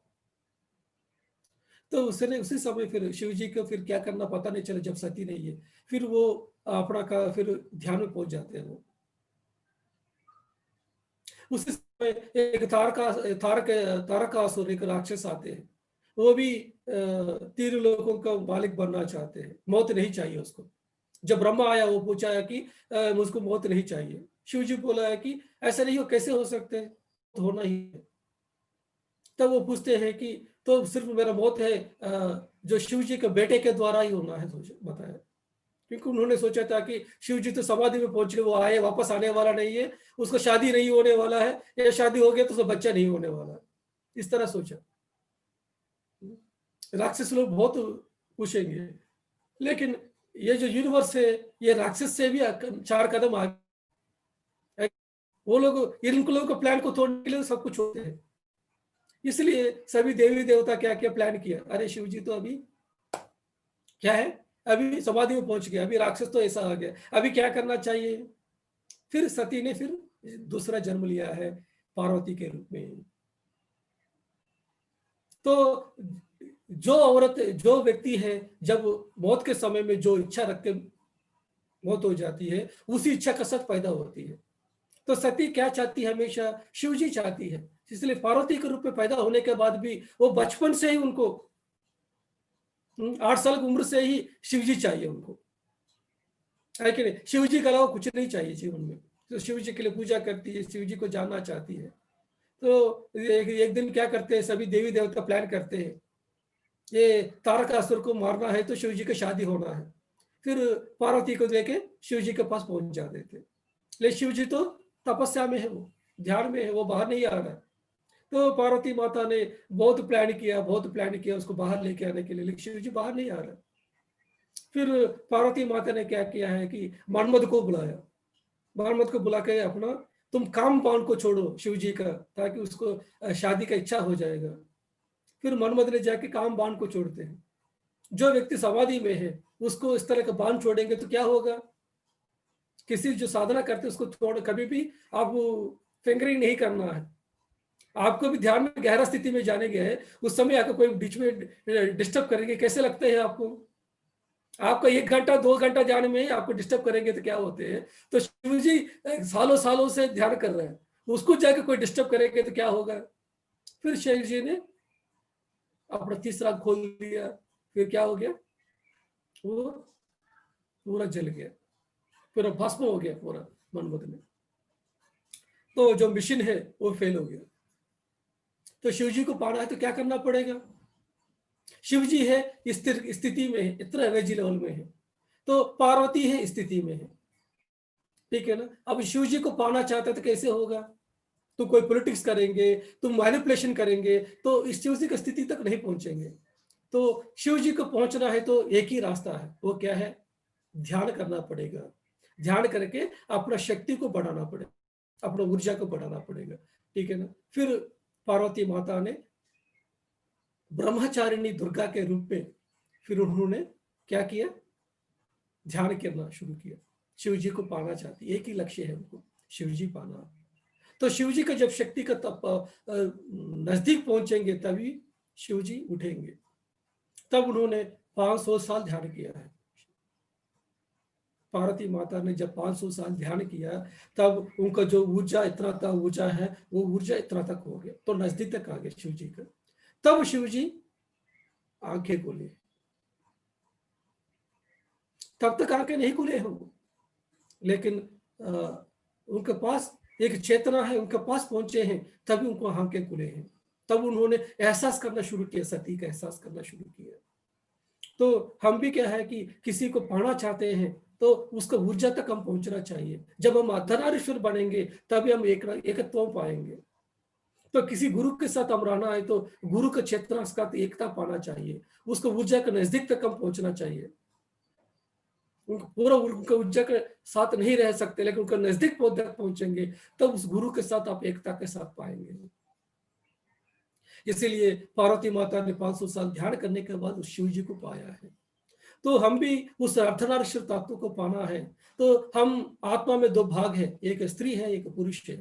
तो उसने उसी समय फिर शिव जी को फिर क्या करना पता नहीं चला, जब सती नहीं है फिर वो अपना का फिर ध्यान में पहुंच जाते हैं। वो उसी समय एक तारकासुर एक राक्षस आते हैं, वो भी तीन लोगों का मालिक बनना चाहते हैं, मौत नहीं चाहिए उसको। जब ब्रह्मा आया वो पूछा है कि मुझको मौत नहीं चाहिए। शिव जी बोला है कि ऐसा नहीं हो, कैसे हो सकते है, तो होना ही है। तब वो पूछते हैं कि तो सिर्फ मेरा मौत है जो शिव जी के बेटे के द्वारा ही होना है, बताया। क्योंकि उन्होंने सोचा था कि शिव जी तो समाधि में पहुंच गए, वो आए वापस आने वाला नहीं है, उसको शादी नहीं होने वाला है, या शादी हो गया तो उसका बच्चा नहीं होने वाला है, इस तरह सोचा। राक्षस लोग बहुत पूछेंगे, लेकिन ये जो यूनिवर्स है ये राक्षस से भी 4 कदम आगे। वो लोग इनको लोगों का प्लान को तोड़ने के लिए सब कुछ होते हैं। इसलिए सभी देवी देवता क्या क्या प्लान किया, अरे शिव जी तो अभी क्या है, अभी समाधि में पहुंच गया, अभी राक्षस तो ऐसा आ गया, अभी क्या करना चाहिए। फिर सती ने फिर दूसरा जन्म लिया है पार्वती के रूप में। तो जो औरत, जो व्यक्ति है, जब मौत के समय में जो इच्छा रख के मौत हो जाती है उसी इच्छा का सच पैदा होती है। तो सती क्या चाहती है, हमेशा शिव जी चाहती है। इसलिए पार्वती के रूप में पैदा होने के बाद भी वो बचपन से ही उनको 8 साल की उम्र से ही शिव जी चाहिए उनको, है कि नहीं। शिव जी के अलावा कुछ नहीं चाहिए जीवन में। तो शिव जी के लिए पूजा करती है, शिव जी को जानना चाहती है। तो एक दिन क्या करते हैं, सभी देवी देवता प्लान करते हैं, ये तारकासुर को मारना है तो शिव जी की शादी होना है। फिर पार्वती को लेके शिव जी के पास पहुंच जाते थे, लेकिन शिव जी तो तपस्या में है, वो ध्यान में है, वो बाहर नहीं आ रहा है। तो पार्वती माता ने बहुत प्लान किया उसको बाहर लेके आने के लिए, लेकिन शिव जी बाहर नहीं आ रहा। फिर पार्वती माता ने क्या किया है कि मन्मथ को बुलाया, मन्मथ को बुला के अपना तुम काम बाण को छोड़ो शिव जी का, ताकि उसको शादी का इच्छा हो जाएगा। फिर मन्मथ ने जाके काम बाण को छोड़ते हैं। जो व्यक्ति समाधि में है उसको इस तरह का बाण छोड़ेंगे तो क्या होगा, किसी जो साधना करते उसको थोड़ा कभी भी आप फिंगरिंग नहीं करना है। आपको भी ध्यान में गहरा स्थिति में जाने गए, उस समय आकर कोई बीच में डिस्टर्ब करेंगे, कैसे लगते हैं आपको। आपका 1 घंटा 2 घंटा जाने में आपको डिस्टर्ब करेंगे तो क्या होते हैं। तो शिव जी सालों सालों से ध्यान कर रहे हैं, उसको जाके कोई डिस्टर्ब करेंगे तो क्या होगा। फिर शिव जी ने अपना तीसरा खोल दिया, फिर क्या हो गया, वो पूरा जल गया, पूरा भस्म हो गया पूरा मनमद में। तो जो मिशन है वो फेल हो गया। तो शिव जी को पाना है तो क्या करना पड़ेगा। शिव जी है स्थिर स्थिति में है, इतना एनर्जी लेवल में है, तो पार्वती है स्थिति में है, ठीक है ना। अब शिव जी को पाना चाहता है तो कैसे होगा, तुम कोई पॉलिटिक्स करेंगे, तुम मैनिपुलेशन करेंगे तो इस शिव जी की स्थिति तक नहीं पहुंचेंगे। तो शिव जी को पहुंचना है तो एक ही रास्ता है, वो क्या है? ध्यान करना पड़ेगा। ध्यान करके अपना शक्ति को बढ़ाना पड़ेगा, अपना ऊर्जा को बढ़ाना पड़ेगा, ठीक है ना? फिर पार्वती माता ने ब्रह्मचारिणी दुर्गा के रूप में फिर उन्होंने क्या किया? ध्यान करना शुरू किया। शिव जी को पाना चाहती, एक ही लक्ष्य है उनको, शिव जी पाना। तो शिव जी का जब शक्ति का नजदीक पहुंचेंगे तभी शिव जी उठेंगे। तब उन्होंने 500 साल ध्यान किया है। पार्वती माता ने जब 500 साल ध्यान किया, तब उनका जो ऊर्जा इतना था, ऊर्जा है, वो ऊर्जा इतना तक हो गया, तो नजदीक तक आ गए शिव जी का। तब शिव जी आंखें खोले, तब तक आंखें नहीं खुले हैं वो, लेकिन उनके पास एक चेतना है, उनके पास पहुंचे हैं, तभी उनको आंखें खुले हैं। तब उन्होंने एहसास करना शुरू किया, सती का एहसास करना शुरू किया। तो हम भी क्या है कि किसी को पाना चाहते हैं तो उसका ऊर्जा तक हम पहुंचना चाहिए। जब हम अर्धनारीश्वर बनेंगे तभी हम एकत्व पाएंगे। तो किसी गुरु के साथ हम रहना है तो गुरु का चेतना का एकता पाना चाहिए, उसको ऊर्जा के नजदीक तक हम पहुंचना चाहिए। उनका पूरा उनका ऊर्जा के साथ नहीं रह सकते, लेकिन उनका नजदीक पहुंचेंगे तब उस गुरु के साथ आप एकता के साथ पाएंगे। इसीलिए पार्वती माता ने 500 साल ध्यान करने के बाद उस शिव जी को पाया है। तो हम भी उस अर्धनारीश्वर तत्व को पाना है। तो हम आत्मा में दो भाग है, एक स्त्री है, एक पुरुष है।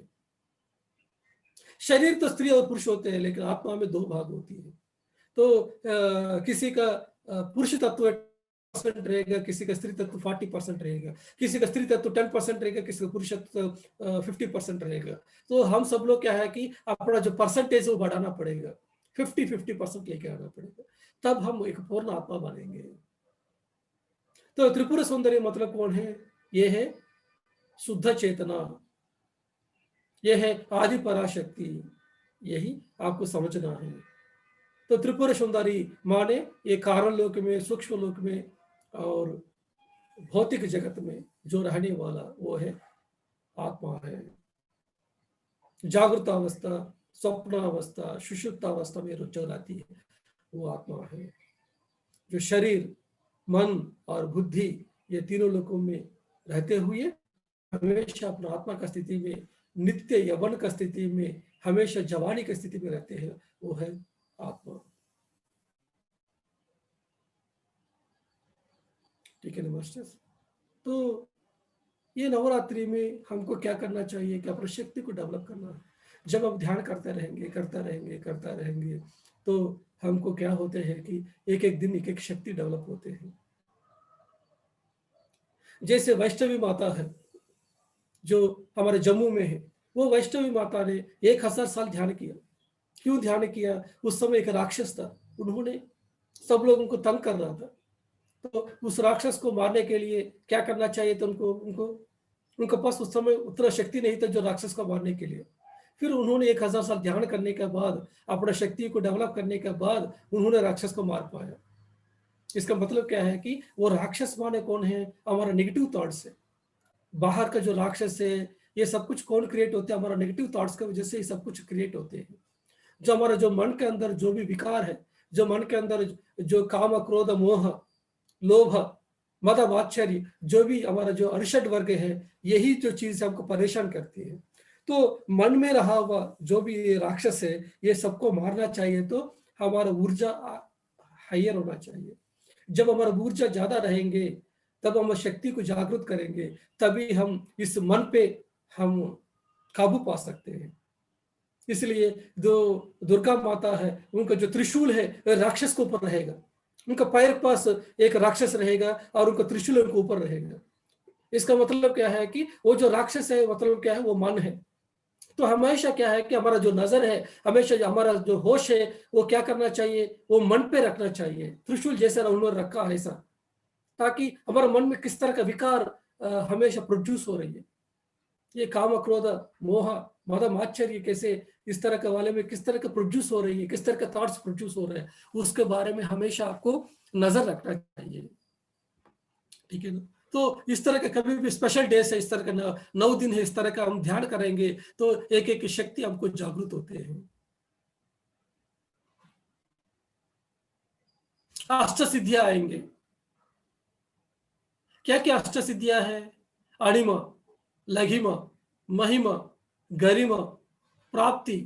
शरीर तो स्त्री और पुरुष होते हैं, लेकिन आत्मा में दो भाग होती है। तो किसी का पुरुष तत्व 10% रहेगा, किसी का स्त्री तत्व 40% रहेगा, किसी का स्त्री तत्व 10% रहेगा, किसी का पुरुष तत्व 50% रहेगा। तो हम सब लोग क्या है कि अपना जो परसेंटेज वो बढ़ाना पड़ेगा, 50-50% लेके आना पड़ेगा, तब हम एक पूर्ण आत्मा बनेंगे। तो त्रिपुर सौंदर्य मतलब कौन है? ये है शुद्ध चेतना, ये है आदि पराशक्ति, यही आपको समझना है। तो त्रिपुर सुंदरी माने ये कारण लोक में, सूक्ष्म लोक में और भौतिक जगत में जो रहने वाला वो है आत्मा है। जागृत अवस्था, स्वप्न अवस्था, सुषुप्त अवस्था में जो रहती है वो आत्मा है। जो शरीर, मन और बुद्धि ये तीनों लोकों में रहते हुए हमेशा अपना आत्मा का स्थिति में, नित्य यवन का स्थिति में, हमेशा जवानी की स्थिति में रहते हैं, वो है आत्मा। ठीक है ना मास्टर्स? तो ये नवरात्रि में हमको क्या करना चाहिए कि अपनी शक्ति को डेवलप करना है। जब हम ध्यान करता रहेंगे तो हमको क्या होते हैं कि एक एक दिन एक एक शक्ति डेवलप होते हैं। जैसे वैष्णवी माता है जो हमारे जम्मू में है, वो वैष्णवी माता ने 1000 साल ध्यान किया। क्यों ध्यान किया? उस समय एक राक्षस था, उन्होंने सब लोगों को तंग कर रहा था। तो उस राक्षस को मारने के लिए क्या करना चाहिए? तो उनको उनको उनके पास उस समय उतना शक्ति नहीं था जो राक्षस को मारने के लिए। फिर उन्होंने 1000 साल ध्यान करने के बाद, अपना शक्ति को डेवलप करने के बाद उन्होंने राक्षस को मार पाया। इसका मतलब क्या है कि वो राक्षस माने कौन है? हमारा नेगेटिव थॉट्स है। बाहर का जो राक्षस है, ये सब कुछ कौन क्रिएट होते हैं? हमारा नेगेटिव थॉट्स की वजह से ये सब कुछ क्रिएट होते हैं। जो हमारा जो मन के अंदर जो भी विकार है, जो मन के अंदर जो काम, क्रोध, मोह, लोभ, मद, मात्सर्य, जो भी हमारा जो अरिषड वर्ग है, यही जो चीज हमको परेशान करती है। तो मन में रहा हुआ जो भी ये राक्षस है, ये सबको मारना चाहिए। तो हमारा ऊर्जा हायर होना चाहिए। जब हमारा ऊर्जा ज्यादा रहेंगे तब हम शक्ति को जागृत करेंगे, तभी हम इस मन पे हम काबू पा सकते हैं। इसलिए जो दुर्गा माता है, उनका जो त्रिशूल है राक्षस के ऊपर रहेगा। उनका पैर के पास एक राक्षस रहेगा और उनका त्रिशूल उनके ऊपर रहेगा। इसका मतलब क्या है कि वो जो राक्षस है, मतलब क्या है? वो मन है। तो हमेशा क्या है कि हमारा जो नजर है, हमेशा जो हमारा जो होश है, वो क्या करना चाहिए? वो मन पे रखना चाहिए। त्रिशूल जैसा उन्होंने रखा है ऐसा, ताकि हमारे मन में किस तरह का विकार हमेशा प्रोड्यूस हो रही है, ये काम, क्रोध, मोह, मद, मात्सर्य कैसे इस तरह के वाले में किस तरह का प्रोड्यूस हो रही है, किस तरह के थॉट्स प्रोड्यूस हो रहे हैं, उसके बारे में हमेशा आपको नजर रखना चाहिए। ठीक है ना? तो इस तरह के कभी भी स्पेशल डेज है, इस तरह का 9 दिन है, इस तरह का हम ध्यान करेंगे तो एक एक शक्ति हमको जागृत होते हैं। अष्ट सिद्धियां आएंगे। क्या क्या अष्ट सिद्धियां है? अणिमा, लघिमा, महिमा, गरिमा, प्राप्ति,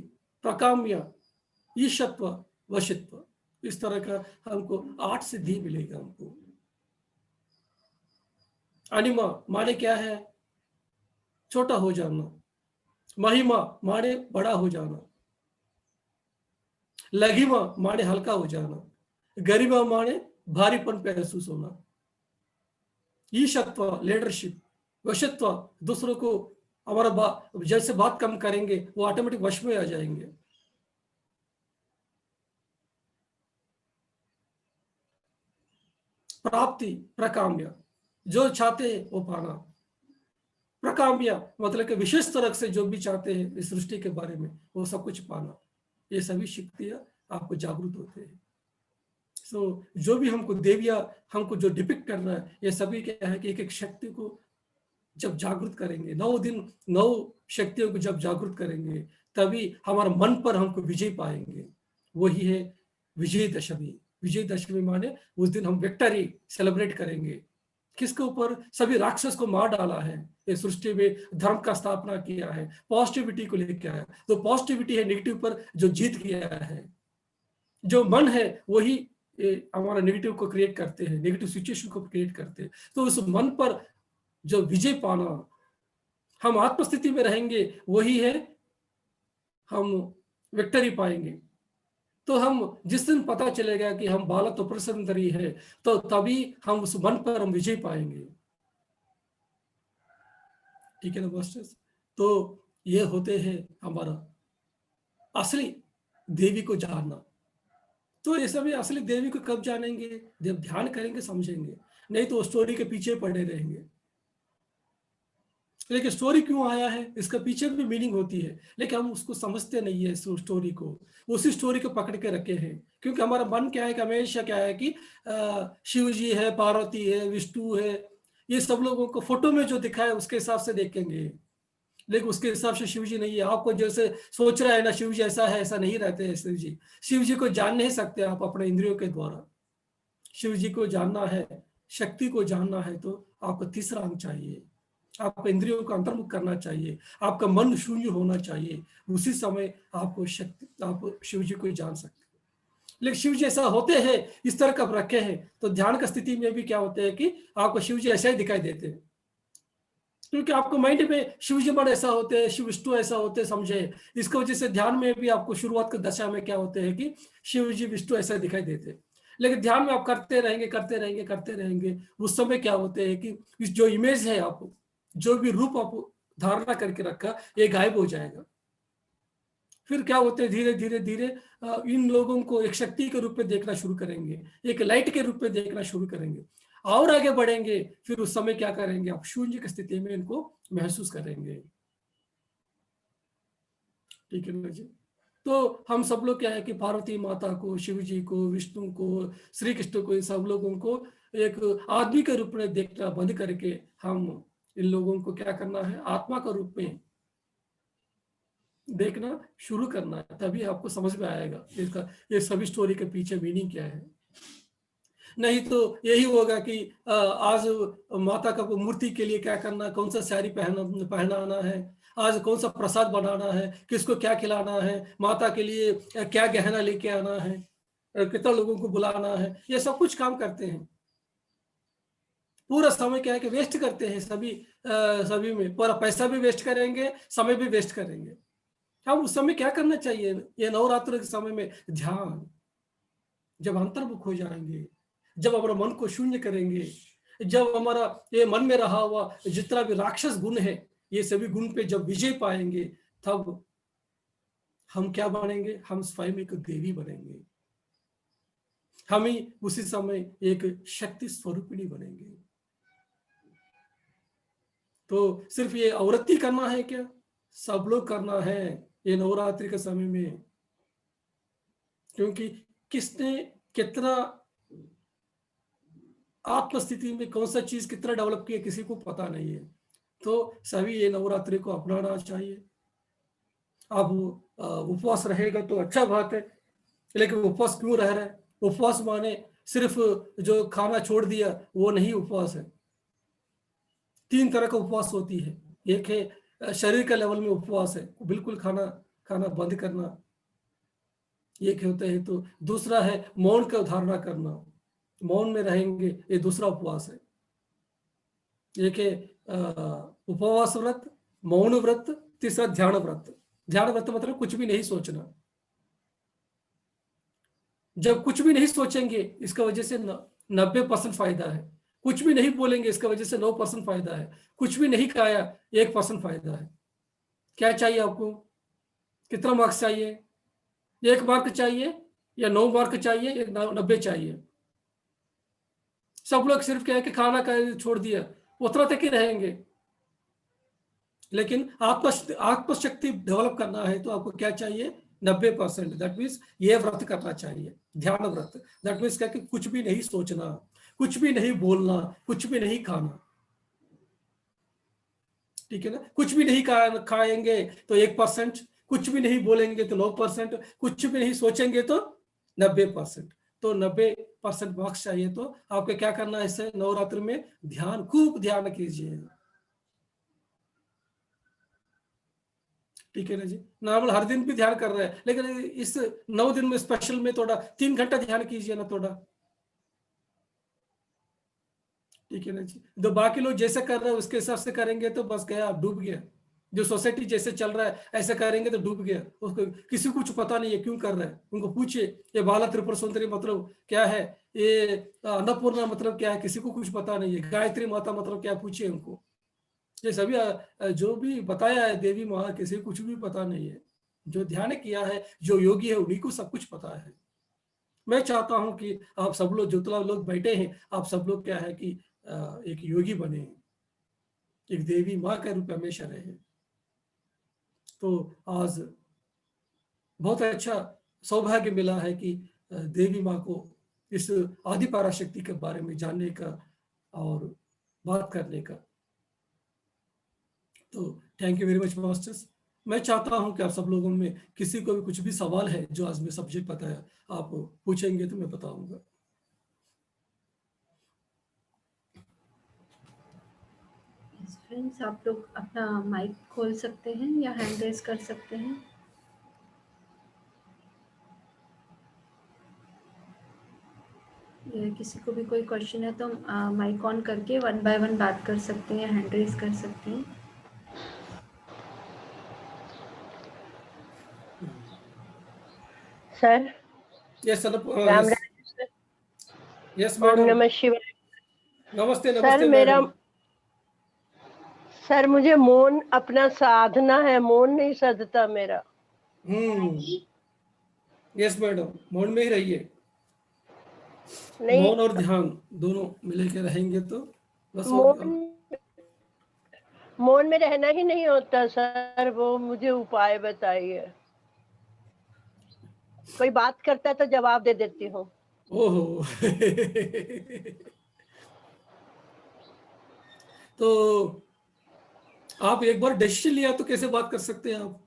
प्रकाम्य, ईशत्व, वशित्व। इस तरह का हमको 8 सिद्धि मिलेगा हमको। अणिमा माने क्या है? छोटा हो जाना। महिमा माने बड़ा हो जाना। लघिमा माने हल्का हो जाना। गरिमा माने भारीपन महसूस होना। ईशत्व लीडरशिप। वशत्व दूसरों को हमारा जैसे बात कम करेंगे वो ऑटोमेटिक वश में आ जाएंगे। प्राप्ति प्रकाम्य, जो चाहते हैं वो पाना। प्रकाम्य मतलब कि विशेष तरह से जो भी चाहते हैं इस सृष्टि के बारे में वो सब कुछ पाना। ये सभी शक्तियां आपको जागरूक होते हैं। सो जो भी हमको देविया हमको जो डिपिक्ट करना है, ये सभी क्या है कि एक एक शक्ति को जब जागृत करेंगे, 9 दिन 9 शक्तियों को जब जागृत करेंगे, तभी हमारे मन पर हमको विजय पाएंगे। वही है विजयदशमी। विजयदशमी माने उस दिन हम विक्टरी सेलिब्रेट करेंगे। किसके ऊपर? सभी राक्षस को मार डाला है, ये सृष्टि में धर्म का स्थापना किया है, पॉजिटिविटी को लेकर आया। तो पॉजिटिविटी है नेगेटिव पर जो जीत किया है। जो मन है वही हमारा नेगेटिव को क्रिएट करते हैं, नेगेटिव सिचुएशन को क्रिएट करते हैं। तो उस मन पर जो विजय पाना, हम आत्मस्थिति में रहेंगे, वही है हम विक्टरी पाएंगे। तो हम जिस दिन पता चलेगा कि हम बालक तो प्रसन्नतरी है, तो तभी हम उस मन पर हम विजय पाएंगे। ठीक है ना मास्टर्स? तो ये होते हैं हमारा असली देवी को जानना। तो ये सभी असली देवी को कब जानेंगे? जब ध्यान करेंगे, समझेंगे। नहीं तो स्टोरी के पीछे पड़े रहेंगे। लेकिन स्टोरी क्यों आया है, इसका पीछे भी मीनिंग होती है, लेकिन हम उसको समझते नहीं है। इस स्टोरी को, उसी स्टोरी को पकड़ के रखे हैं। क्योंकि हमारा मन क्या है कि हमेशा क्या है कि शिव जी है, पार्वती है, विष्णु है, ये सब लोगों को फोटो में जो दिखा है उसके हिसाब से देखेंगे। लेकिन उसके हिसाब से शिव जी नहीं है। आपको जैसे सोच रहा है ना शिव जी ऐसा है, ऐसा नहीं रहते हैं शिव जी। शिव जी को जान नहीं सकते आप अपने इंद्रियों के द्वारा। शिव जी को जानना है, शक्ति को जानना है, तो आपको तीसरा अंग चाहिए। आपको इंद्रियों को अंतर्मुख करना चाहिए, आपका मन शून्य होना चाहिए। उसी समय आपको शक्ति, आप शिव जी को जान सकते हैं। लेकिन शिव जी ऐसा होते हैं, इस तरह का रखे हैं, तो ध्यान का स्थिति में भी क्या होते हैं कि आपको शिव जी ऐसा ही दिखाई देते हैं। क्योंकि आपको माइंड में शिव जी मन ऐसा होते हैं, शिव विष्णु ऐसा होते हैं, समझे। इसकी वजह से ध्यान में भी आपको शुरुआत की दशा में क्या होते हैं कि शिव जी विष्णु ऐसा दिखाई देते हैं। लेकिन ध्यान में आप करते रहेंगे करते रहेंगे करते रहेंगे, उस समय क्या होते हैं कि इस जो इमेज है, आप जो भी रूप आप धारणा करके रखा, ये गायब हो जाएगा। फिर क्या होते हैं, धीरे धीरे धीरे इन लोगों को एक शक्ति के रूप में देखना शुरू करेंगे, एक लाइट के रूप में देखना शुरू करेंगे, और आगे बढ़ेंगे। फिर उस समय क्या करेंगे, आप शून्य की स्थिति में इनको महसूस करेंगे। ठीक है ना जी? तो हम सब लोग क्या है कि पार्वती माता को, शिव जी को, विष्णु को, श्री कृष्ण को, इन सब लोगों को एक आदमी के रूप में देखना बंद करके हम इन लोगों को क्या करना है, आत्मा का रूप में देखना शुरू करना है। तभी आपको समझ में आएगा इसका, ये सभी स्टोरी के पीछे मीनिंग क्या है। नहीं तो यही होगा कि आज माता का मूर्ति के लिए क्या करना, कौन सा साड़ी पहनाना है, आज कौन सा प्रसाद बनाना है, किसको क्या खिलाना है, माता के लिए क्या गहना लेके आना है, कितना लोगों को बुलाना है, ये सब कुछ काम करते हैं। पूरा समय क्या है कि वेस्ट करते हैं सभी में। पूरा पैसा भी वेस्ट करेंगे, समय भी वेस्ट करेंगे। हम उस समय क्या करना चाहिए, ये नवरात्र के समय में ध्यान। जब अंतर्मुख हो जाएंगे, जब हमारा मन को शून्य करेंगे, जब हमारा ये मन में रहा हुआ जितना भी राक्षस गुण है, ये सभी गुण पे जब विजय पाएंगे, तब हम क्या बनेंगे, हम स्वयं एक देवी बनेंगे। हम ही उसी समय एक शक्ति स्वरूपिणी बनेंगे। तो सिर्फ ये औरत ही करना है क्या? सब लोग करना है ये नवरात्रि के समय में। क्योंकि किसने कितना आत्मस्थिति में कौन सा चीज कितना डेवलप किया, किसी को पता नहीं है। तो सभी ये नवरात्रि को अपनाना चाहिए। अब उपवास रहेगा तो अच्छा बात है, लेकिन उपवास क्यों रह रहा है? उपवास माने सिर्फ जो खाना छोड़ दिया वो नहीं उपवास है। 3 तरह का उपवास होती है। एक है शरीर के लेवल में उपवास है, बिल्कुल खाना खाना बंद करना, एक होता है। तो दूसरा है मौन का धारणा करना, मौन में रहेंगे, ये दूसरा उपवास है। एक है उपवास व्रत, मौन व्रत, तीसरा ध्यान व्रत। ध्यान व्रत मतलब कुछ भी नहीं सोचना। जब कुछ भी नहीं सोचेंगे इसका वजह से 90% फायदा है, कुछ भी नहीं बोलेंगे इसका वजह से 9% फायदा है, कुछ भी नहीं खाया 1% फायदा है। क्या चाहिए आपको? कितना मार्क्स चाहिए? 1 मार्क चाहिए या 9 मार्क चाहिए या 90 चाहिए? सब लोग सिर्फ क्या है कि खाना का छोड़ दिया, उतना तक ही रहेंगे। लेकिन आत्मशक्ति डेवलप करना है तो आपको क्या चाहिए? 90%। दैट मीन्स ये व्रत करना चाहिए, ध्यान व्रत। दैट मीन्स क्या कि कुछ भी नहीं सोचना, कुछ भी नहीं बोलना, कुछ भी नहीं खाना। ठीक है ना? कुछ भी नहीं खाएंगे तो 1%, कुछ भी नहीं बोलेंगे तो 9%, कुछ भी नहीं सोचेंगे तो 90%। तो 90% मार्क्स चाहिए। तो आपको क्या करना है? इससे नवरात्र में ध्यान, खूब ध्यान कीजिए। ठीक है ना जी? नॉर्मल हर दिन भी ध्यान कर रहे हैं, लेकिन इस 9 दिन में स्पेशल में थोड़ा 3 घंटा ध्यान कीजिए ना थोड़ा। ठीक है ना जी? तो बाकी लोग जैसे कर रहे हैं उसके हिसाब से करेंगे तो बस गया, आप डूब गया। जो सोसाइटी जैसे चल रहा है ऐसे करेंगे तो डूब गया। उसको किसी को कुछ पता नहीं है क्यों कर रहा है। उनको पूछिए ये बाला त्रिपुर सुंदरी मतलब क्या है, ये अन्नपूर्णा मतलब क्या है, किसी को कुछ पता नहीं है। गायत्री माता मतलब क्या, पूछिए उनको। ये सभी जो भी बताया है देवी माँ, किसी को कुछ भी पता नहीं है। जो ध्यान किया है, जो योगी है, उन्हीं को सब कुछ पता है। मैं चाहता हूं कि आप सब लोग, जितना लोग बैठे हैं, आप सब लोग क्या है कि एक योगी बने, एक देवी माँ के रूप में हमेशा रहे। तो आज बहुत अच्छा सौभाग्य मिला है कि देवी माँ को इस आदि पराशक्ति के बारे में जानने का और बात करने का। तो thank you very much masters. मैं चाहता हूं कि आप सब लोगों में किसी को भी कुछ भी सवाल है जो आज मैं सब्जेक्ट बताया, आप पूछेंगे तो मैं बताऊंगा। फ्रेंड्स, आप लोग अपना माइक खोल सकते हैं या हैंड रेज कर सकते हैं। किसी को भी कोई क्वेश्चन है तो माइक ऑन करके 1 बाय 1 बात कर सकते हैं, हैंड रेज कर सकते हैं। Sir yes sir. Ram yes Ram sir. Yes Om madam. नमः शिवाय। नमस्ते सर नमस्ते मेरा, मैडम। सर मुझे मौन अपना साधना है, मौन नहीं सधता मेरा। यस मैडम, मौन में ही रहिए। नहीं, मौन और ध्यान दोनों मिलकर रहेंगे तो बस हो गया। मौन मौन में रहना ही नहीं होता सर, वो मुझे उपाय बताइए। कोई बात करता है तो जवाब दे देती हूँ। ओहो तो आप एक बार डिसीजन लिया तो कैसे बात कर सकते हैं आप?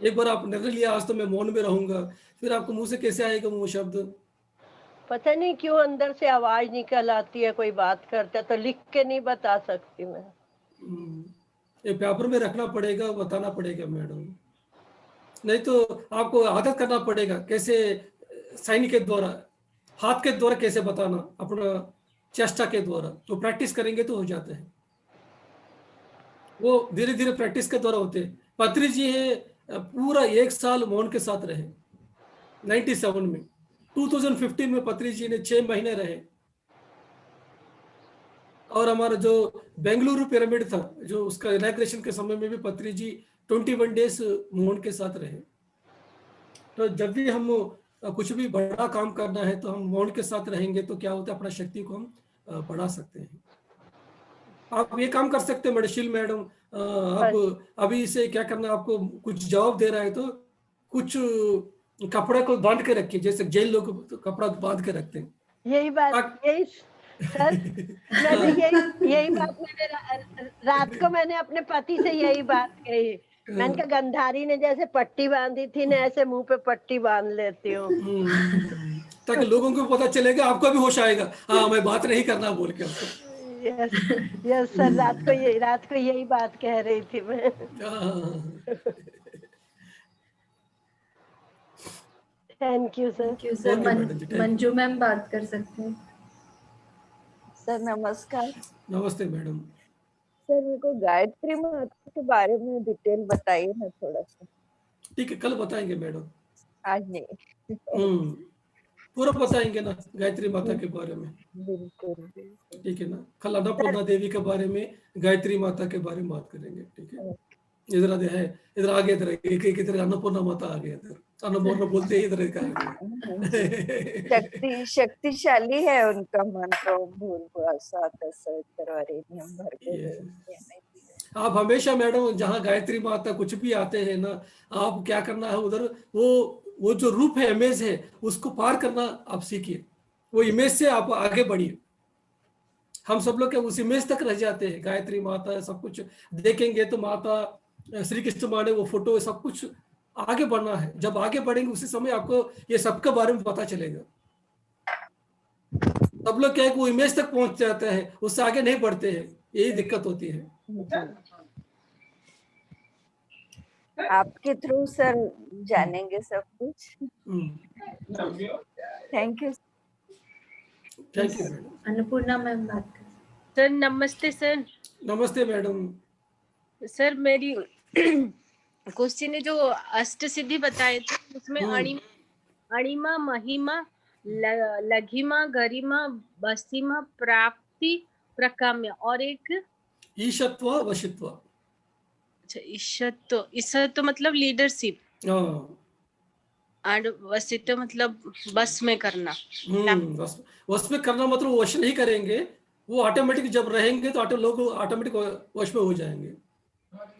एक बार आप निर्णय लिया आज तो मैं मौन में रहूंगा, फिर आपको मुंह से कैसे आएगा वो शब्द? पता नहीं क्यों अंदर से आवाज निकल आती है, कोई बात करता है तो लिख के नहीं बता सकती मैं। ये पेपर में रखना पड़ेगा, बताना पड़ेगा मैडम। नहीं तो आपको आदत करना पड़ेगा कैसे, साइन के द्वारा, हाथ के द्वारा कैसे बताना, अपना चेष्टा के द्वारा। तो प्रैक्टिस करेंगे तो हो जाता है, वो धीरे धीरे प्रैक्टिस के द्वारा होते हैं। पत्री जी है पूरा 1 साल मौन के साथ रहे 97 में। 2015 में पत्री जी ने 6 महीने रहे। और हमारा जो बेंगलुरु पिरामिड था, जो उसका इनॉग्रेशन के समय में भी पत्री जी 21 डेज मौन के साथ रहे। तो जब भी हम कुछ भी बड़ा काम करना है तो हम मौन के साथ रहेंगे तो क्या होता है, अपना शक्ति को हम बढ़ा सकते हैं। आप ये काम कर सकते हैं मणिशील मैडम, हाँ आप जी। अभी से क्या करना है, आपको कुछ जवाब दे रहा है तो कुछ कपड़े को बांध के रखिए, जैसे जेल लोग तो कपड़ा बांध के रखते हैं। यही बात, यही सर, मैंने यही बात मैंने रात को मैंने अपने पति से यही बात कही। मैंने कहा गंधारी ने जैसे पट्टी बांधी थी ना, ऐसे मुंह पे पट्टी बांध लेती हूँ। ताकि लोगों को पता चलेगा, आपको भी होश आएगा, हाँ मैं बात नहीं करना बोल के आपको। यस यस सर, रात को यही बात कह रही थी मैं। Thank you sir. Thank you sir. Okay madam ji, thank you. Manju ma'am बात कर सकते हैं। सर नमस्कार। नमस्ते मैडम। सर मेरे को गायत्री माता के बारे में डिटेल बताइए ना थोड़ा सा। ठीक है, कल बताएंगे मैडम। आज नहीं। पूरा बताएंगे ना गायत्री माता के बारे में। बिल्कुल बिल्कुल। ठीक है ना, कल अन्नपूर्णा देवी के बारे में, गायत्री माता के बारे में बात करेंगे। ठीक है, इधर आगे है, इधर आगे, इधर एक इधर अन्नपूर्णा माता आ गया, इधर अन्नपूर्णा बोलते ही इधर का शक्तिशाली है उनका मंत्र, भूल सात नियम भर के। आप हमेशा मैडम जहाँ गायत्री माता कुछ भी आते हैं ना, आप क्या करना है उधर, वो जो रूप है, इमेज है, उसको पार करना आप सीखिए। वो इमेज से आप आगे बढ़िए। हम सब लोग क्या उस इमेज तक रह जाते हैं। गायत्री माता सब कुछ देखेंगे तो माता श्री कृष्ण माँ ने वो फोटो सब कुछ, आगे बढ़ना है। जब आगे बढ़ेंगे उसी समय आपको ये सबके बारे में पता चलेगा। सब लोग क्या है कि वो इमेज तक पहुंच जाते हैं, उससे आगे नहीं बढ़ते हैं, यही दिक्कत होती है। आपके थ्रू सर जानेंगे सब कुछ। Thank you. Thank you madam. Annapurna ma'am बात कर। सर नमस्ते सर। नमस्ते मैडम। सर मेरी क्वेश्चन है, जो अष्ट सिद्धि बताए थे उसमें अणिमा, महिमा, लघिमा, गरिमा, बसीमा, प्राप्ति, प्रकाम्य और एक ईशत्व वशित्व। अच्छा, ईशत्व मतलब लीडरशिप, और वशित्व मतलब बस में करना। वश में करना मतलब वश नहीं करेंगे, वो ऑटोमेटिक जब रहेंगे तो लोग ऑटोमेटिक वश में हो जाएंगे।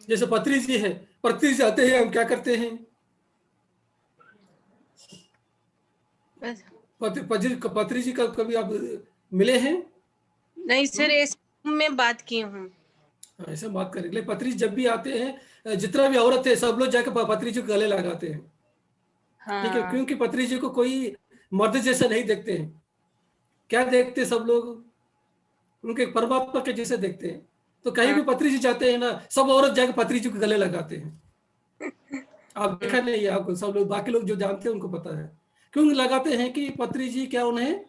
जैसे पत्री जी है, पत्री जी आते हैं, हम क्या करते हैं, पत्री जी का कभी आप मिले हैं? नहीं सर, ऐसे में बात की हूँ। ऐसे बात करेंगे। पत्री जब भी आते हैं, जितना भी औरत है सब लोग जाकर पत्री जी को गले लगाते हैं। ठीक है, क्योंकि पत्री जी को कोई मर्द जैसा नहीं देखते हैं। क्या देखते सब लोग, उनके परमात्मा के जैसे देखते हैं। तो कहीं भी पत्री जी जाते हैं ना, सब औरत जाकर पत्री जी को गले लगाते हैं। आप देखा नहीं है, आपको सब लोग, बाकी लोग जो जानते हैं उनको पता है क्यों लगाते हैं कि पत्री जी क्या, उन्हें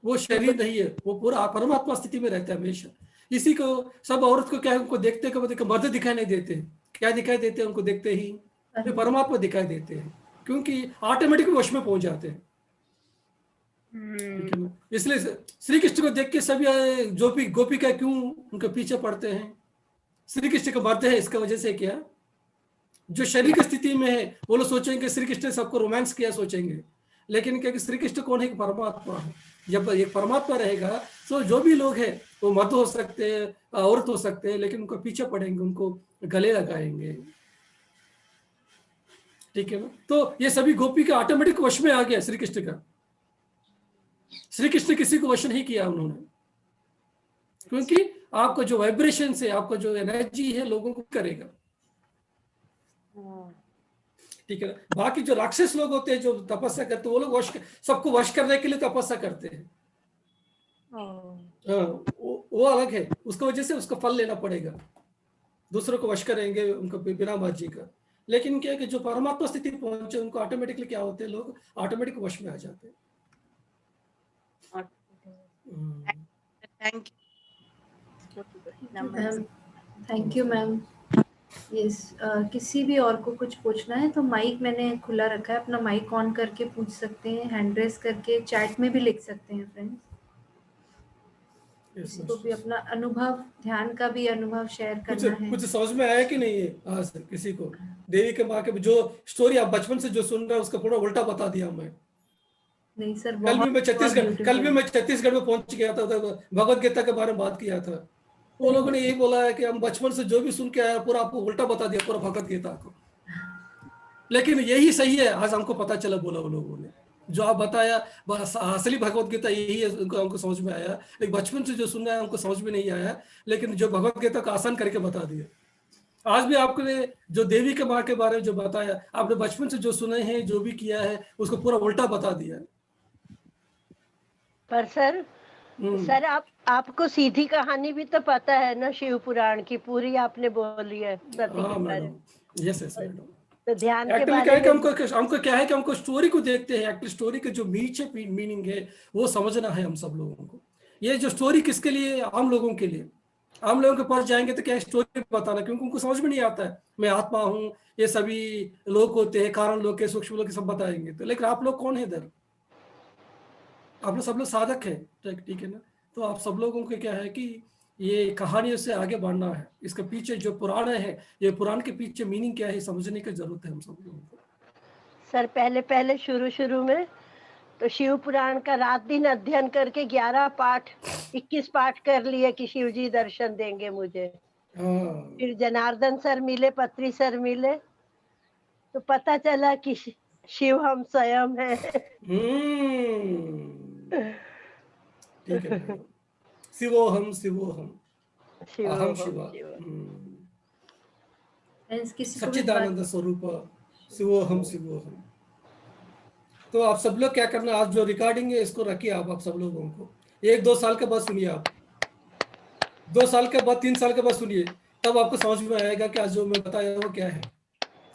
वो शरीर नहीं है, वो पूरा परमात्मा स्थिति में रहता है हमेशा। इसी को सब औरत को क्या है, उनको देखते कभी मर्द दिखाई नहीं देते। क्या दिखाई देते हैं उनको देखते ही, वे परमात्मा दिखाई देते हैं, क्योंकि ऑटोमेटिक वश में पहुंच जाते हैं। इसलिए श्री कृष्ण को देख के सभी जो भी गोपिका क्यों उनके पीछे पड़ते हैं। श्री कृष्ण का मर्द है, इसका वजह से क्या, जो शरीर की स्थिति में है वो लोग सोचेंगे श्री कृष्ण ने सबको रोमांस किया सोचेंगे, लेकिन क्या कि श्री कृष्ण कौन है, परमात्मा है। जब एक परमात्मा रहेगा तो जो भी लोग हैं वो मर्द हो सकते हैं, औरत हो सकते हैं, लेकिन उनको पीछे पड़ेंगे, उनको गले लगाएंगे। ठीक है ना, तो ये सभी गोपी का ऑटोमेटिक वश में आ गया श्री कृष्ण का। श्री कृष्ण किसी को वश नहीं किया उन्होंने, क्योंकि आपको जो वाइब्रेशन से, आपको जो एनर्जी है लोगों को करेगा। ठीक है, बाकी जो राक्षस लोग होते हैं जो तपस्या करते हैं, वो लोग सबको वश करने के लिए तपस्या करते हैं। वो अलग है, उसकी वजह से उसका फल लेना पड़ेगा, दूसरों को वश करेंगे उनको बिना मर्जी का। लेकिन क्या है कि जो परमात्मा स्थिति पहुंचे उनको ऑटोमेटिकली क्या होते हैं, लोग ऑटोमेटिक वश में आ जाते हैं। Thank you ma'am. यस, किसी भी और को कुछ पूछना है तो माइक मैंने खुला रखा है, अपना माइक ऑन करके पूछ सकते हैं, हैंड रेस करके, चैट में भी लिख सकते हैं फ्रेंड्स। किसी को भी अपना अनुभव, ध्यान का भी अनुभव शेयर करना है। कुछ समझ में आया कि नहीं है? हाँ सर, किसी को देवी के माँ के जो स्टोरी आप बचपन से जो सुन रहे हैं उसका पूरा उल्टा बता दिया मैं। नहीं सर, कल भी मैं छत्तीसगढ़ में पहुंच गया था, भगवत गीता के बारे में बात किया था। वो लोगों ने यही बोला है कि हम बचपन से जो भी सुन के आया पूरा आपको उल्टा बता दिया, पूरा भगवत गीता को। लेकिन यही सही है, आज हमको पता चला, बोला वो लोगों ने जो आप बताया, बस असली भगवत गीता यही है, उनको हमको समझ में आया। लेकिन बचपन से जो सुनना है हमको समझ में नहीं आया, लेकिन जो भगवत गीता को आसान करके बता दिया। आज भी आपने जो देवी के माँ के बारे में जो बताया, आपने बचपन से जो सुने हैं, जो भी किया है, उसको पूरा उल्टा बता दिया। पर सर आपको सीधी कहानी भी तो पता है ना, शिव पुराण की पूरी आपने बोली है सती के हाँ बारे में। Madam, yes yes madam. तो ध्यान के एक्चुअली क्या बारे है कि में हमको क्या है कि हमको स्टोरी को देखते हैं, एक्चुअली स्टोरी के जो नीचे मीनिंग है वो समझना है हम सब लोगों को। ये जो स्टोरी किसके लिए? आम लोगों के लिए। आम लोगों के पास जाएंगे तो क्या स्टोरी बताना, क्योंकि उनको समझ में नहीं आता है। मैं आत्मा हूँ, ये सभी लोग होते हैं, कारण लोग के, सूक्ष्म लोग के, सब बताएंगे। तो लेकिन आप लोग कौन है इधर? आप लोग सब लोग साधक है, ठीक है ना? तो आप सब लोगों को क्या है कि ये कहानियों से आगे बढ़ना है। इसके पीछे जो पुराण है, ये पुराण के पीछे मीनिंग क्या है समझने की जरूरत है हम सब लोगों को। सर पहले शुरू में तो शिव पुराण का रात दिन अध्ययन करके 11 पाठ 21 पाठ कर लिए कि शिव जी दर्शन देंगे मुझे। हाँ फिर जनार्दन सर मिले, पत्री सर मिले, तो पता चला कि शिव हम स्वयं हैं। ठीक है मैडम। शिवोहम शिवोहम, शिव अहम हम शिवा। शिव। किसी को भी सच्चिदानंद स्वरूप शिवोहम शिवोहम। तो आप सब लोग क्या करना, आज जो रिकॉर्डिंग है इसको रखिए आप सब लोगों को। 1-2 साल के बाद सुनिए आप, 2 साल के बाद, 3 साल के बाद सुनिए, तब आपको समझ में आएगा कि आज जो मैं बताया वो क्या है।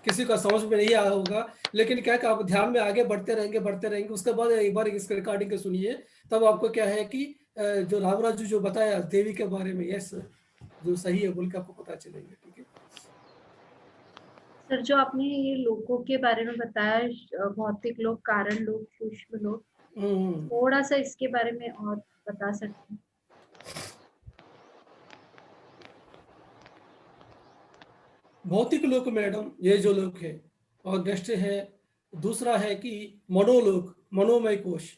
किसी का समझ में नहीं आया होगा, लेकिन क्या आप ध्यान में आगे बढ़ते रहेंगे। उसके बाद एक बार इस रिकॉर्डिंग को सुनिए, तब आपको क्या है कि जो रामराजू जो बताया देवी के बारे में, यस जो सही है बोल के आपको पता चलेगा। ठीक है सर, जो आपने ये लोगों के बारे में बताया, भौतिक लोग, कारण लोग, सूक्ष्म लोग, थोड़ा सा इसके बारे में और बता सकते हैं? भौतिक लोक मैडम, ये जो लोक है, और नेक्स्ट है दूसरा है कि मनोलोक, मनोमय कोश।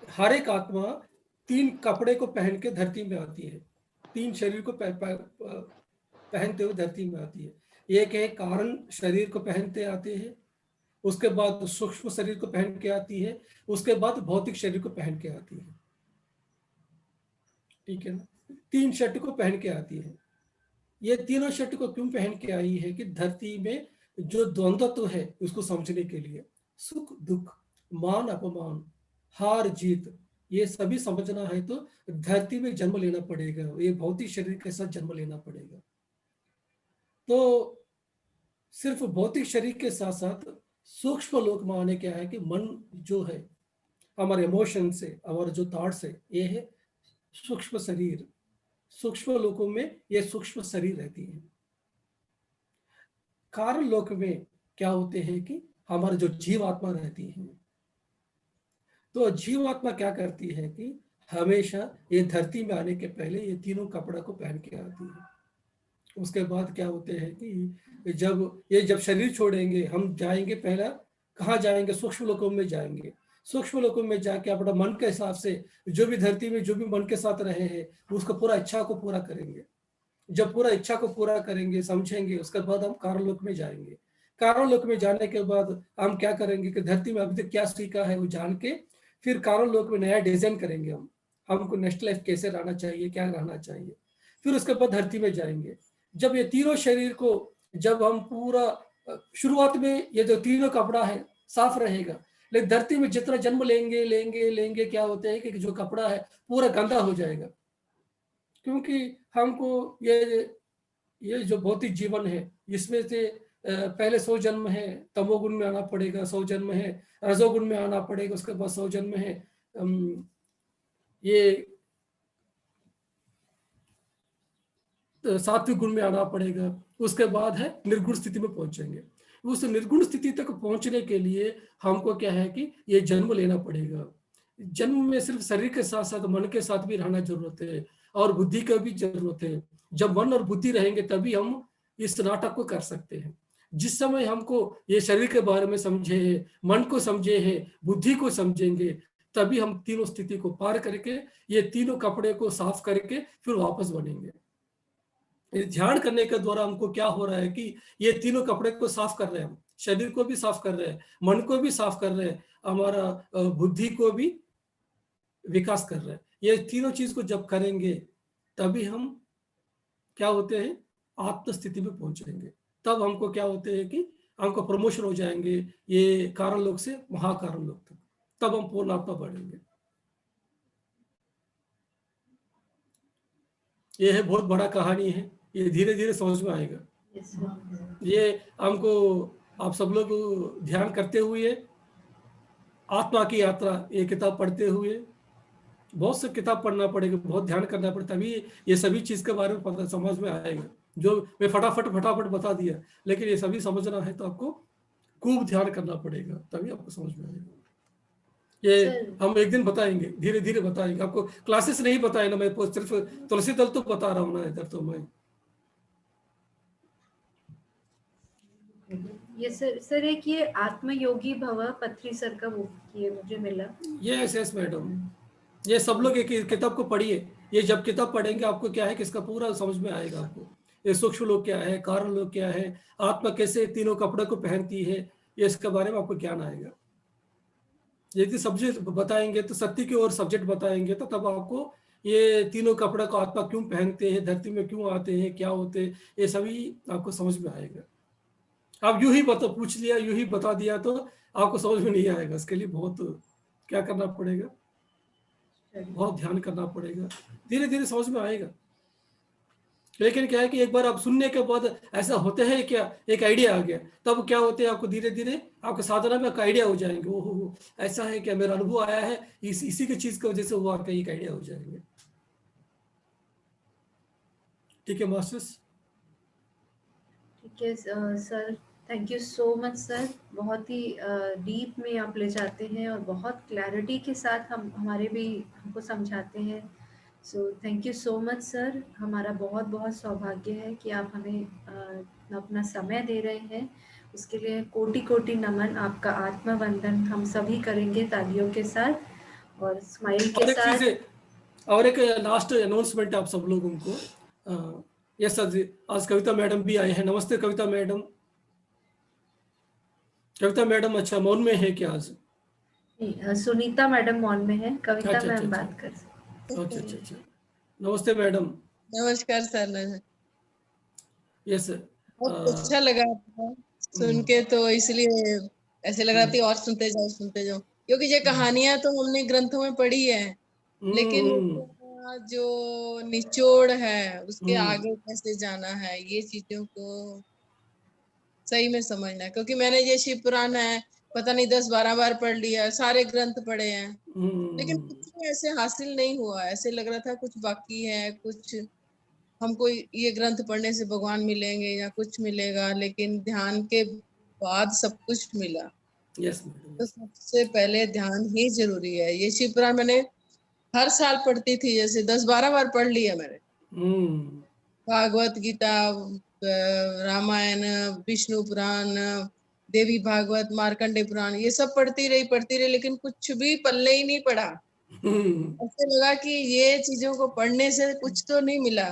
हर एक आत्मा 3 कपड़े को पहन के धरती में आती है, 3 शरीर को पहनते हुए धरती में आती है। एक है कारण शरीर को पहनते आते हैं, उसके बाद सूक्ष्म शरीर को पहन के आती है, उसके बाद भौतिक शरीर को पहन के आती है। ठीक है ना? 3 शर्ट को पहन के आती है। ये तीनों शर्ट को क्यों पहन के आई है कि धरती में जो द्वंद्वत्व है उसको समझने के लिए, सुख दुख, मान अपमान, हार जीत, ये सभी समझना है तो धरती में जन्म लेना पड़ेगा, ये भौतिक शरीर के साथ जन्म लेना पड़ेगा। तो सिर्फ भौतिक शरीर के साथ साथ सूक्ष्म लोक में आने क्या है कि मन जो है, हमारे इमोशन से, हमारे जो थॉट्स है, ये है सूक्ष्म शरीर। सूक्ष्म लोकों में ये सूक्ष्म शरीर रहती है। कारण लोक में क्या होते हैं कि हमारे जो जीवात्मा रहती है। तो जीवात्मा क्या करती है कि हमेशा ये धरती में आने के पहले ये तीनों कपड़ा को पहन के आती है। उसके बाद क्या होते हैं कि जब शरीर छोड़ेंगे, हम जाएंगे, पहला कहाँ जाएंगे? सूक्ष्म लोकों में जाएंगे। सूक्ष्म लोकों में जाके अपना मन के हिसाब से जो भी धरती में जो भी मन के साथ रहे हैं उसको पूरा इच्छा को पूरा करेंगे। जब पूरा इच्छा को पूरा करेंगे, समझेंगे, उसके बाद हम कारण लोक में जाएंगे। कारण लोक में जाने के बाद हम क्या करेंगे कि धरती में अभी तक क्या सीखा है वो जान के फिर कारण लोक में नया डिजाइन करेंगे। हमको नेक्स्ट लाइफ कैसे रहना चाहिए, क्या रहना चाहिए। फिर उसके बाद धरती में जाएंगे। जब ये तीनों शरीर को, जब हम पूरा शुरुआत में ये जो तीनों कपड़ा है साफ रहेगा, लेकिन धरती में जितना जन्म लेंगे क्या होता है कि जो कपड़ा है पूरा गंदा हो जाएगा। क्योंकि हमको ये जो भौतिक जीवन है इसमें से पहले 100 जन्म है तमोगुण में आना पड़ेगा, 100 जन्म है रजोगुण में आना पड़ेगा, उसके बाद 100 जन्म है ये सात्विक गुण में आना पड़ेगा। उसके बाद है निर्गुण स्थिति में पहुंचेंगे। उस निर्गुण स्थिति तक पहुंचने के लिए हमको क्या है कि ये जन्म लेना पड़ेगा। जन्म में सिर्फ शरीर के साथ साथ मन के साथ भी रहना जरूरत है और बुद्धि का भी जरूरत है। जब मन और बुद्धि रहेंगे तभी हम इस नाटक को कर सकते हैं। जिस समय हमको ये शरीर के बारे में समझे है, मन को समझे है, बुद्धि को समझेंगे, तभी हम तीनों स्थिति को पार करके ये तीनों कपड़े को साफ करके फिर वापस बनेंगे। ध्यान करने के द्वारा हमको क्या हो रहा है कि ये तीनों कपड़े को साफ कर रहे हैं, हम शरीर को भी साफ कर रहे हैं, मन को भी साफ कर रहे हैं, हमारा बुद्धि को भी विकास कर रहे हैं। ये तीनों चीज को जब करेंगे तभी हम क्या होते हैं आत्म स्थिति में पहुंचेंगे। तब हमको क्या होते हैं कि हमको प्रमोशन हो जाएंगे ये कारण लोग से महाकारण लोग तक, तब हम पूर्ण आत्मा बढ़ेंगे। ये है बहुत बड़ा कहानी है, ये धीरे धीरे समझ में आएगा। Yes, sir. ये हमको आप सब लोग ध्यान करते हुए आत्मा की यात्रा ये किताब पढ़ते हुए, बहुत से किताब पढ़ना पड़ेगा, बहुत ध्यान करना पड़ेगा, तभी ये सभी चीज के बारे में पता समझ में आएगा। जो मैं फटाफट बता दिया, लेकिन ये सभी समझना है तो आपको खूब ध्यान करना पड़ेगा, तभी आपको समझ में आएगा। ये सर, हम एक दिन बताएंगे, धीरे धीरे बताएंगे आपको। क्लासेस नहीं बताए ना, मैं सिर्फ तुलसी दल तो बता रहा हूँ ना इधर तो मैं। ये सर एक ये आत्मयोगी भव पत्री सर का वो ये मुझे मिला। यस मैडम, ये सब लोग एक किताब को पढ़िए। ये जब किताब पढ़ेंगे आपको क्या है कि इसका पूरा समझ में आएगा आपको। ये सूक्ष्म लोग क्या है, कारण लोग क्या है, आत्मा कैसे तीनों कपड़े को पहनती है, ये इसके बारे में आपको ज्ञान आएगा। यदि सब्जेक्ट बताएंगे तो सत्य की ओर सब्जेक्ट बताएंगे तो तब आपको ये तीनों कपड़े को आत्मा क्यों पहनते हैं, धरती में क्यों आते हैं, क्या होते हैं, ये सभी आपको समझ में आएगा। आप यूं ही पूछ लिया, यूं ही बता दिया तो आपको समझ में नहीं आएगा। इसके लिए बहुत क्या करना पड़ेगा, बहुत ध्यान करना पड़ेगा, धीरे धीरे समझ में आएगा। लेकिन क्या है कि एक बार आप सुनने के बाद ऐसा होते हैं क्या, एक आइडिया आ गया, तब क्या होते हैं आपको धीरे धीरे आपके साधना में आइडिया हो जाएंगे। ओहो ऐसा है क्या, मेरा अनुभव आया है, इसी की चीज की वजह से हुआ, का एक आइडिया हो जाएंगे। ठीक है मास्टर्स? ठीक है sir, thank you so much sir. बहुत ही डीप में आप ले जाते हैं और बहुत क्लैरिटी के साथ हमारे भी हमको समझाते हैं। So thank you so much sir. हमारा बहुत बहुत सौभाग्य है कि आप हमें अपना समय दे रहे हैं, उसके लिए कोटि कोटि नमन। आपका आत्मा वंदन हम सभी करेंगे तालियों के साथ और स्माइल के साथ। और एक लास्ट अनाउंसमेंट आप सब लोगों को। यस सर जी, आज कविता मैडम भी आए हैं। नमस्ते कविता मैडम। कविता मैडम अच्छा मौन में है क्या आज? सुनीता मैडम मौन में है, कविता अच्छा मैम बात कर सकते। अच्छा। नमस्ते मैडम। नमस्कार सर। यस बहुत अच्छा लगा सुन के, तो इसलिए ऐसे लग रहा था और सुनते जाओ, क्योंकि ये कहानियां तो हमने ग्रंथों में पढ़ी है, लेकिन उसका जो निचोड़ है उसके आगे कैसे जाना है, ये चीजों को सही में समझना है। क्योंकि मैंने ये शिव पुराण है पता नहीं 10-12 बार पढ़ लिया, सारे ग्रंथ पढ़े हैं, लेकिन कुछ भी ऐसे हासिल नहीं हुआ। ऐसे लग रहा था कुछ बाकी है, कुछ हमको ये ग्रंथ पढ़ने से भगवान मिलेंगे या कुछ मिलेगा, लेकिन ध्यान के बाद सब कुछ मिला। तो सबसे पहले ध्यान ही जरूरी है। ये शिव पुराण मैंने हर साल पढ़ती थी, जैसे 10-12 बार पढ़ लिया मैंने। भागवत गीता, रामायण, विष्णु पुराण, देवी भागवत, मार्कंडे पुराण, ये सब पढ़ती रही, लेकिन कुछ भी पल्ले ही नहीं पड़ा। ऐसे लगा कि ये चीजों को पढ़ने से कुछ तो नहीं मिला,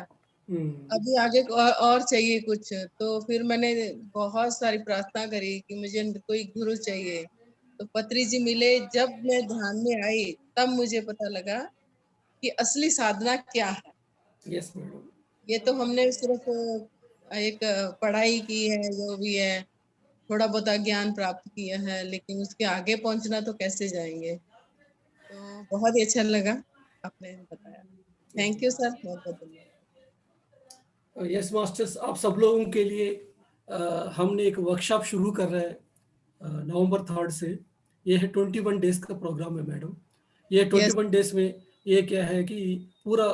अभी आगे और चाहिए कुछ। तो फिर मैंने बहुत सारी प्रार्थना करी कि मुझे कोई गुरु चाहिए, तो पत्री जी मिले। जब मैं ध्यान में आई तब मुझे पता लगा कि असली साधना क्या है। Yes madam. ये तो हमने सिर्फ एक पढ़ाई की है, जो भी है थोड़ा बहुत ज्ञान प्राप्त किया है, लेकिन उसके आगे पहुंचना तो कैसे जाएंगे। तो बहुत ही अच्छा लगा आपने बताया। थैंक यू सर, बहुत बहुत धन्यवाद। यस मास्टर्स, आप सब लोगों के लिए हमने एक वर्कशॉप शुरू कर रहे हैं नवंबर 3 से। ये है 21 डेज का प्रोग्राम है मैडम। ये 21 डेज में ये क्या है कि पूरा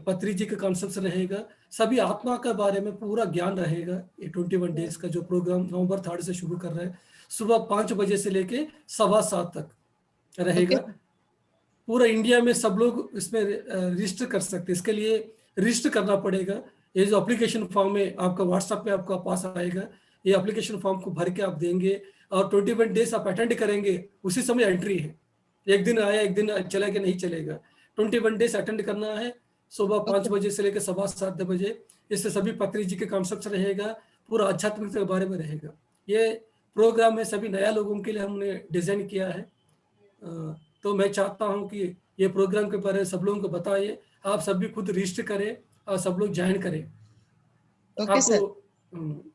पत्री जी का कॉन्सेप्ट रहेगा, सभी आत्मा के बारे में पूरा ज्ञान रहेगा। ये 21 डेज का जो प्रोग्राम नवंबर 3 से शुरू कर रहे हैं, सुबह 5 बजे से लेके 7:15 तक रहेगा। पूरा इंडिया में सब लोग इसमें रजिस्टर कर सकते हैं। इसके लिए रजिस्टर करना पड़ेगा। ये जो एप्लीकेशन फॉर्म है आपका व्हाट्सएप में आपका पास आएगा, ये एप्लीकेशन फॉर्म को भर के आप देंगे और 21 डेज आप अटेंड करेंगे, उसी समय एंट्री है। एक दिन आया एक दिन चला के नहीं चलेगा, 21 डेज अटेंड करना है, सुबह 5 बजे से लेकर 7:15 बजे। इससे सभी पत्री जी के कॉन्सेप्ट रहेगा, पूरा आध्यात्मिकता के बारे में रहेगा। ये प्रोग्राम है सभी नया लोगों के लिए हमने डिजाइन किया है। तो मैं चाहता हूं कि ये प्रोग्राम के बारे में सब लोगों को बताइए, आप सब भी खुद रजिस्टर करें और सब लोग ज्वाइन करें। ओके आपको सर।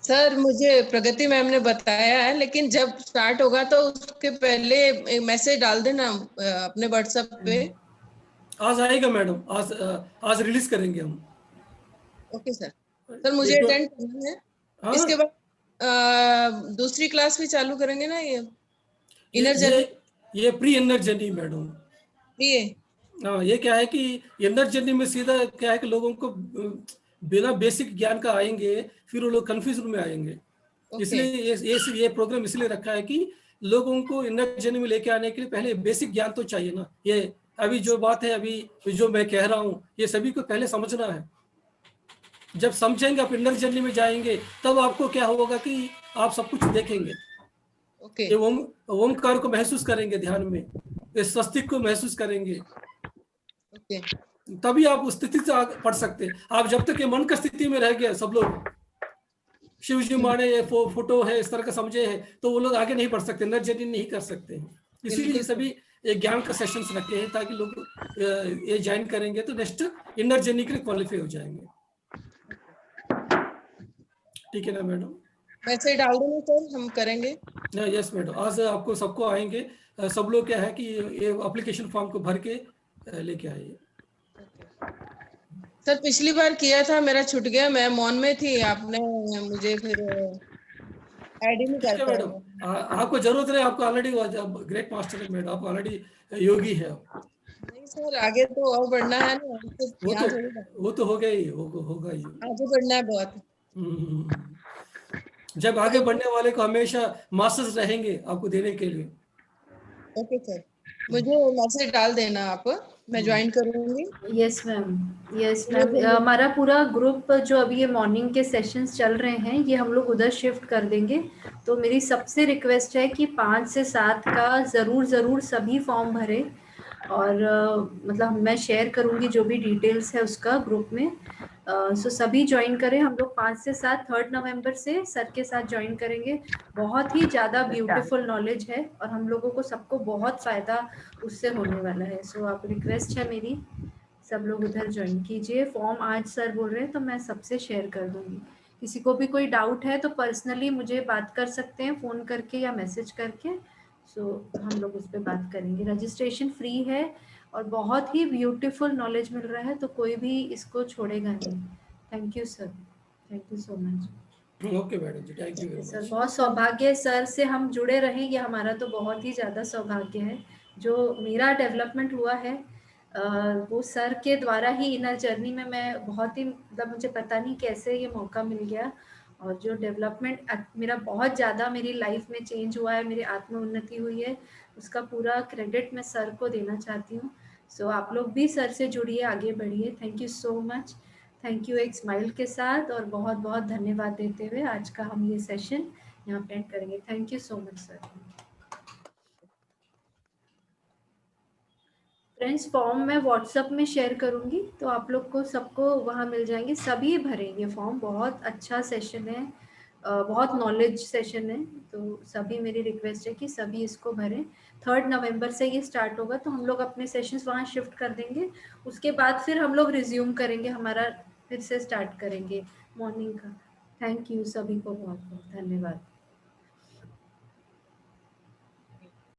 सर मुझे प्रगति मैम ने बताया है, लेकिन जब स्टार्ट होगा तो उसके पहले एक मैसेज डाल देना अपने व्हाट्सएप पे। आज आएगा मैडम, आज रिलीज करेंगे हम। Okay sir. सर मुझे एक अटेंड करना है। हाँ, इसके बाद दूसरी क्लास भी चालू करेंगे ना, ये ये इनर ये जर्नी? ये प्री इनर जर्नी मैडम। ये हाँ, ये क्या है कि इनर जर्नी में सीधा क्या है कि लोगों को बिना बेसिक ज्ञान का आएंगे, फिर वो लोग कंफ्यूजन में आएंगे। ओके इसलिए ये प्रोग्राम इसलिए रखा है कि लोगों को इनर जर्नी में लेके आने के लिए पहले बेसिक ज्ञान तो चाहिए ना। ये अभी जो बात है, अभी जो मैं कह रहा हूँ, ये सभी को पहले समझना है। जब समझेंगे, आप इनर जर्नी में जाएंगे, तब आपको क्या होगा कि आप सब कुछ देखेंगे। ओके ये ओमकार को महसूस करेंगे ध्यान में, ये स्वस्तिक को महसूस करेंगे, ओके तभी आप उस स्थिति से आगे बढ़ सकते हैं। आप जब तक ये मन का स्थिति में रह गया, सब लोग शिव जी माने ये फोटो है इस तरह का समझे है, तो वो लोग आगे नहीं बढ़ सकते, इनर जर्नी नहीं कर सकते हैं। इसीलिए बिल्कुल सभी एक ज्ञान का सेशंस रखे हैं, ताकि लोग ये ज्वाइन करेंगे तो नेक्स्ट इनर जर्नी के लिए क्वालिफाई हो जाएंगे। ठीक है ना मैडम? मैसेज डाल देना सर, हम करेंगे। यस मैडम, आज आपको सबको आएंगे। सब लोग क्या है कि ये एप्लीकेशन फॉर्म को भर के लेके आइए। सर पिछली बार किया था, मेरा छूट गया, मैं मौन में थी, आपने मुझे फिर ऐड ही नहीं ठीक कर है पाया। मैडम, आपको जरूरत है, आपको ऑलरेडी ग्रेट मास्टर है मैडम, आप ऑलरेडी योगी है। नहीं सर, आगे तो और बढ़ना है ना, सिर्फ यहाँ थोड़ी ना। वो तो होगा ही, होगा ही। आगे बढ़ना है बहुत। जब आगे बढ़ने वाले को हमेशा मास्टर्स रहेंगे आपको देने के लिए। ओके सर, मुझे मैसेज डाल देना आप, मैं ज्वाइन करूंगी। Yes ma'am, yes ma'am. हमारा पूरा ग्रुप जो अभी ये मॉर्निंग के सेशंस चल रहे हैं, ये हम लोग उधर शिफ्ट कर देंगे। तो मेरी सबसे रिक्वेस्ट है कि 5 से 7 का ज़रूर सभी फॉर्म भरें। और मतलब मैं शेयर करूँगी जो भी डिटेल्स है उसका ग्रुप में। सो सभी ज्वाइन करें। हम लोग 5 से 7 3 नवंबर से सर के साथ ज्वाइन करेंगे। बहुत ही ज़्यादा ब्यूटीफुल नॉलेज है और हम लोगों को सबको बहुत फ़ायदा उससे होने वाला है। सो आप रिक्वेस्ट है मेरी, सब लोग उधर ज्वाइन कीजिए। फॉर्म आज सर बोल रहे हैं तो मैं सबसे शेयर कर दूँगी। किसी को भी कोई डाउट है तो पर्सनली मुझे बात कर सकते हैं, फ़ोन करके या मैसेज करके। सो हम लोग उस पर बात करेंगे। रजिस्ट्रेशन फ्री है और बहुत ही ब्यूटीफुल नॉलेज मिल रहा है, तो कोई भी इसको छोड़ेगा नहीं। Thank you sir, thank you so much. Okay madam ji, thank you very sir much. बहुत सौभाग्य है सर से हम जुड़े रहें, ये हमारा तो बहुत ही ज़्यादा सौभाग्य है। जो मेरा डेवलपमेंट हुआ है वो सर के द्वारा ही इनर जर्नी में मैं बहुत ही, मतलब मुझे पता नहीं कैसे ये मौका मिल गया। और जो डेवलपमेंट मेरा बहुत ज़्यादा मेरी लाइफ में चेंज हुआ है, मेरी आत्म उन्नति हुई है, उसका पूरा क्रेडिट मैं सर को देना चाहती हूँ। सो आप लोग भी सर से जुड़िए, आगे बढ़िए। Thank you so much. Thank you एक स्माइल के साथ और बहुत बहुत धन्यवाद देते हुए आज का हम ये सेशन यहाँ पे एंड करेंगे। Thank you so much sir. Friends, form मैं व्हाट्सएप में शेयर करूँगी तो आप लोग को सबको वहाँ मिल जाएंगे। सभी भरेंगे फॉर्म। बहुत अच्छा सेशन है, बहुत नॉलेज सेशन है, तो सभी मेरी रिक्वेस्ट है कि सभी इसको भरें। 3 नवंबर से ये स्टार्ट होगा, तो हम लोग अपने सेशंस वहाँ शिफ्ट कर देंगे। उसके बाद फिर हम लोग रिज्यूम करेंगे, हमारा फिर से स्टार्ट करेंगे मॉर्निंग का। थैंक यू सभी को, बहुत बहुत धन्यवाद।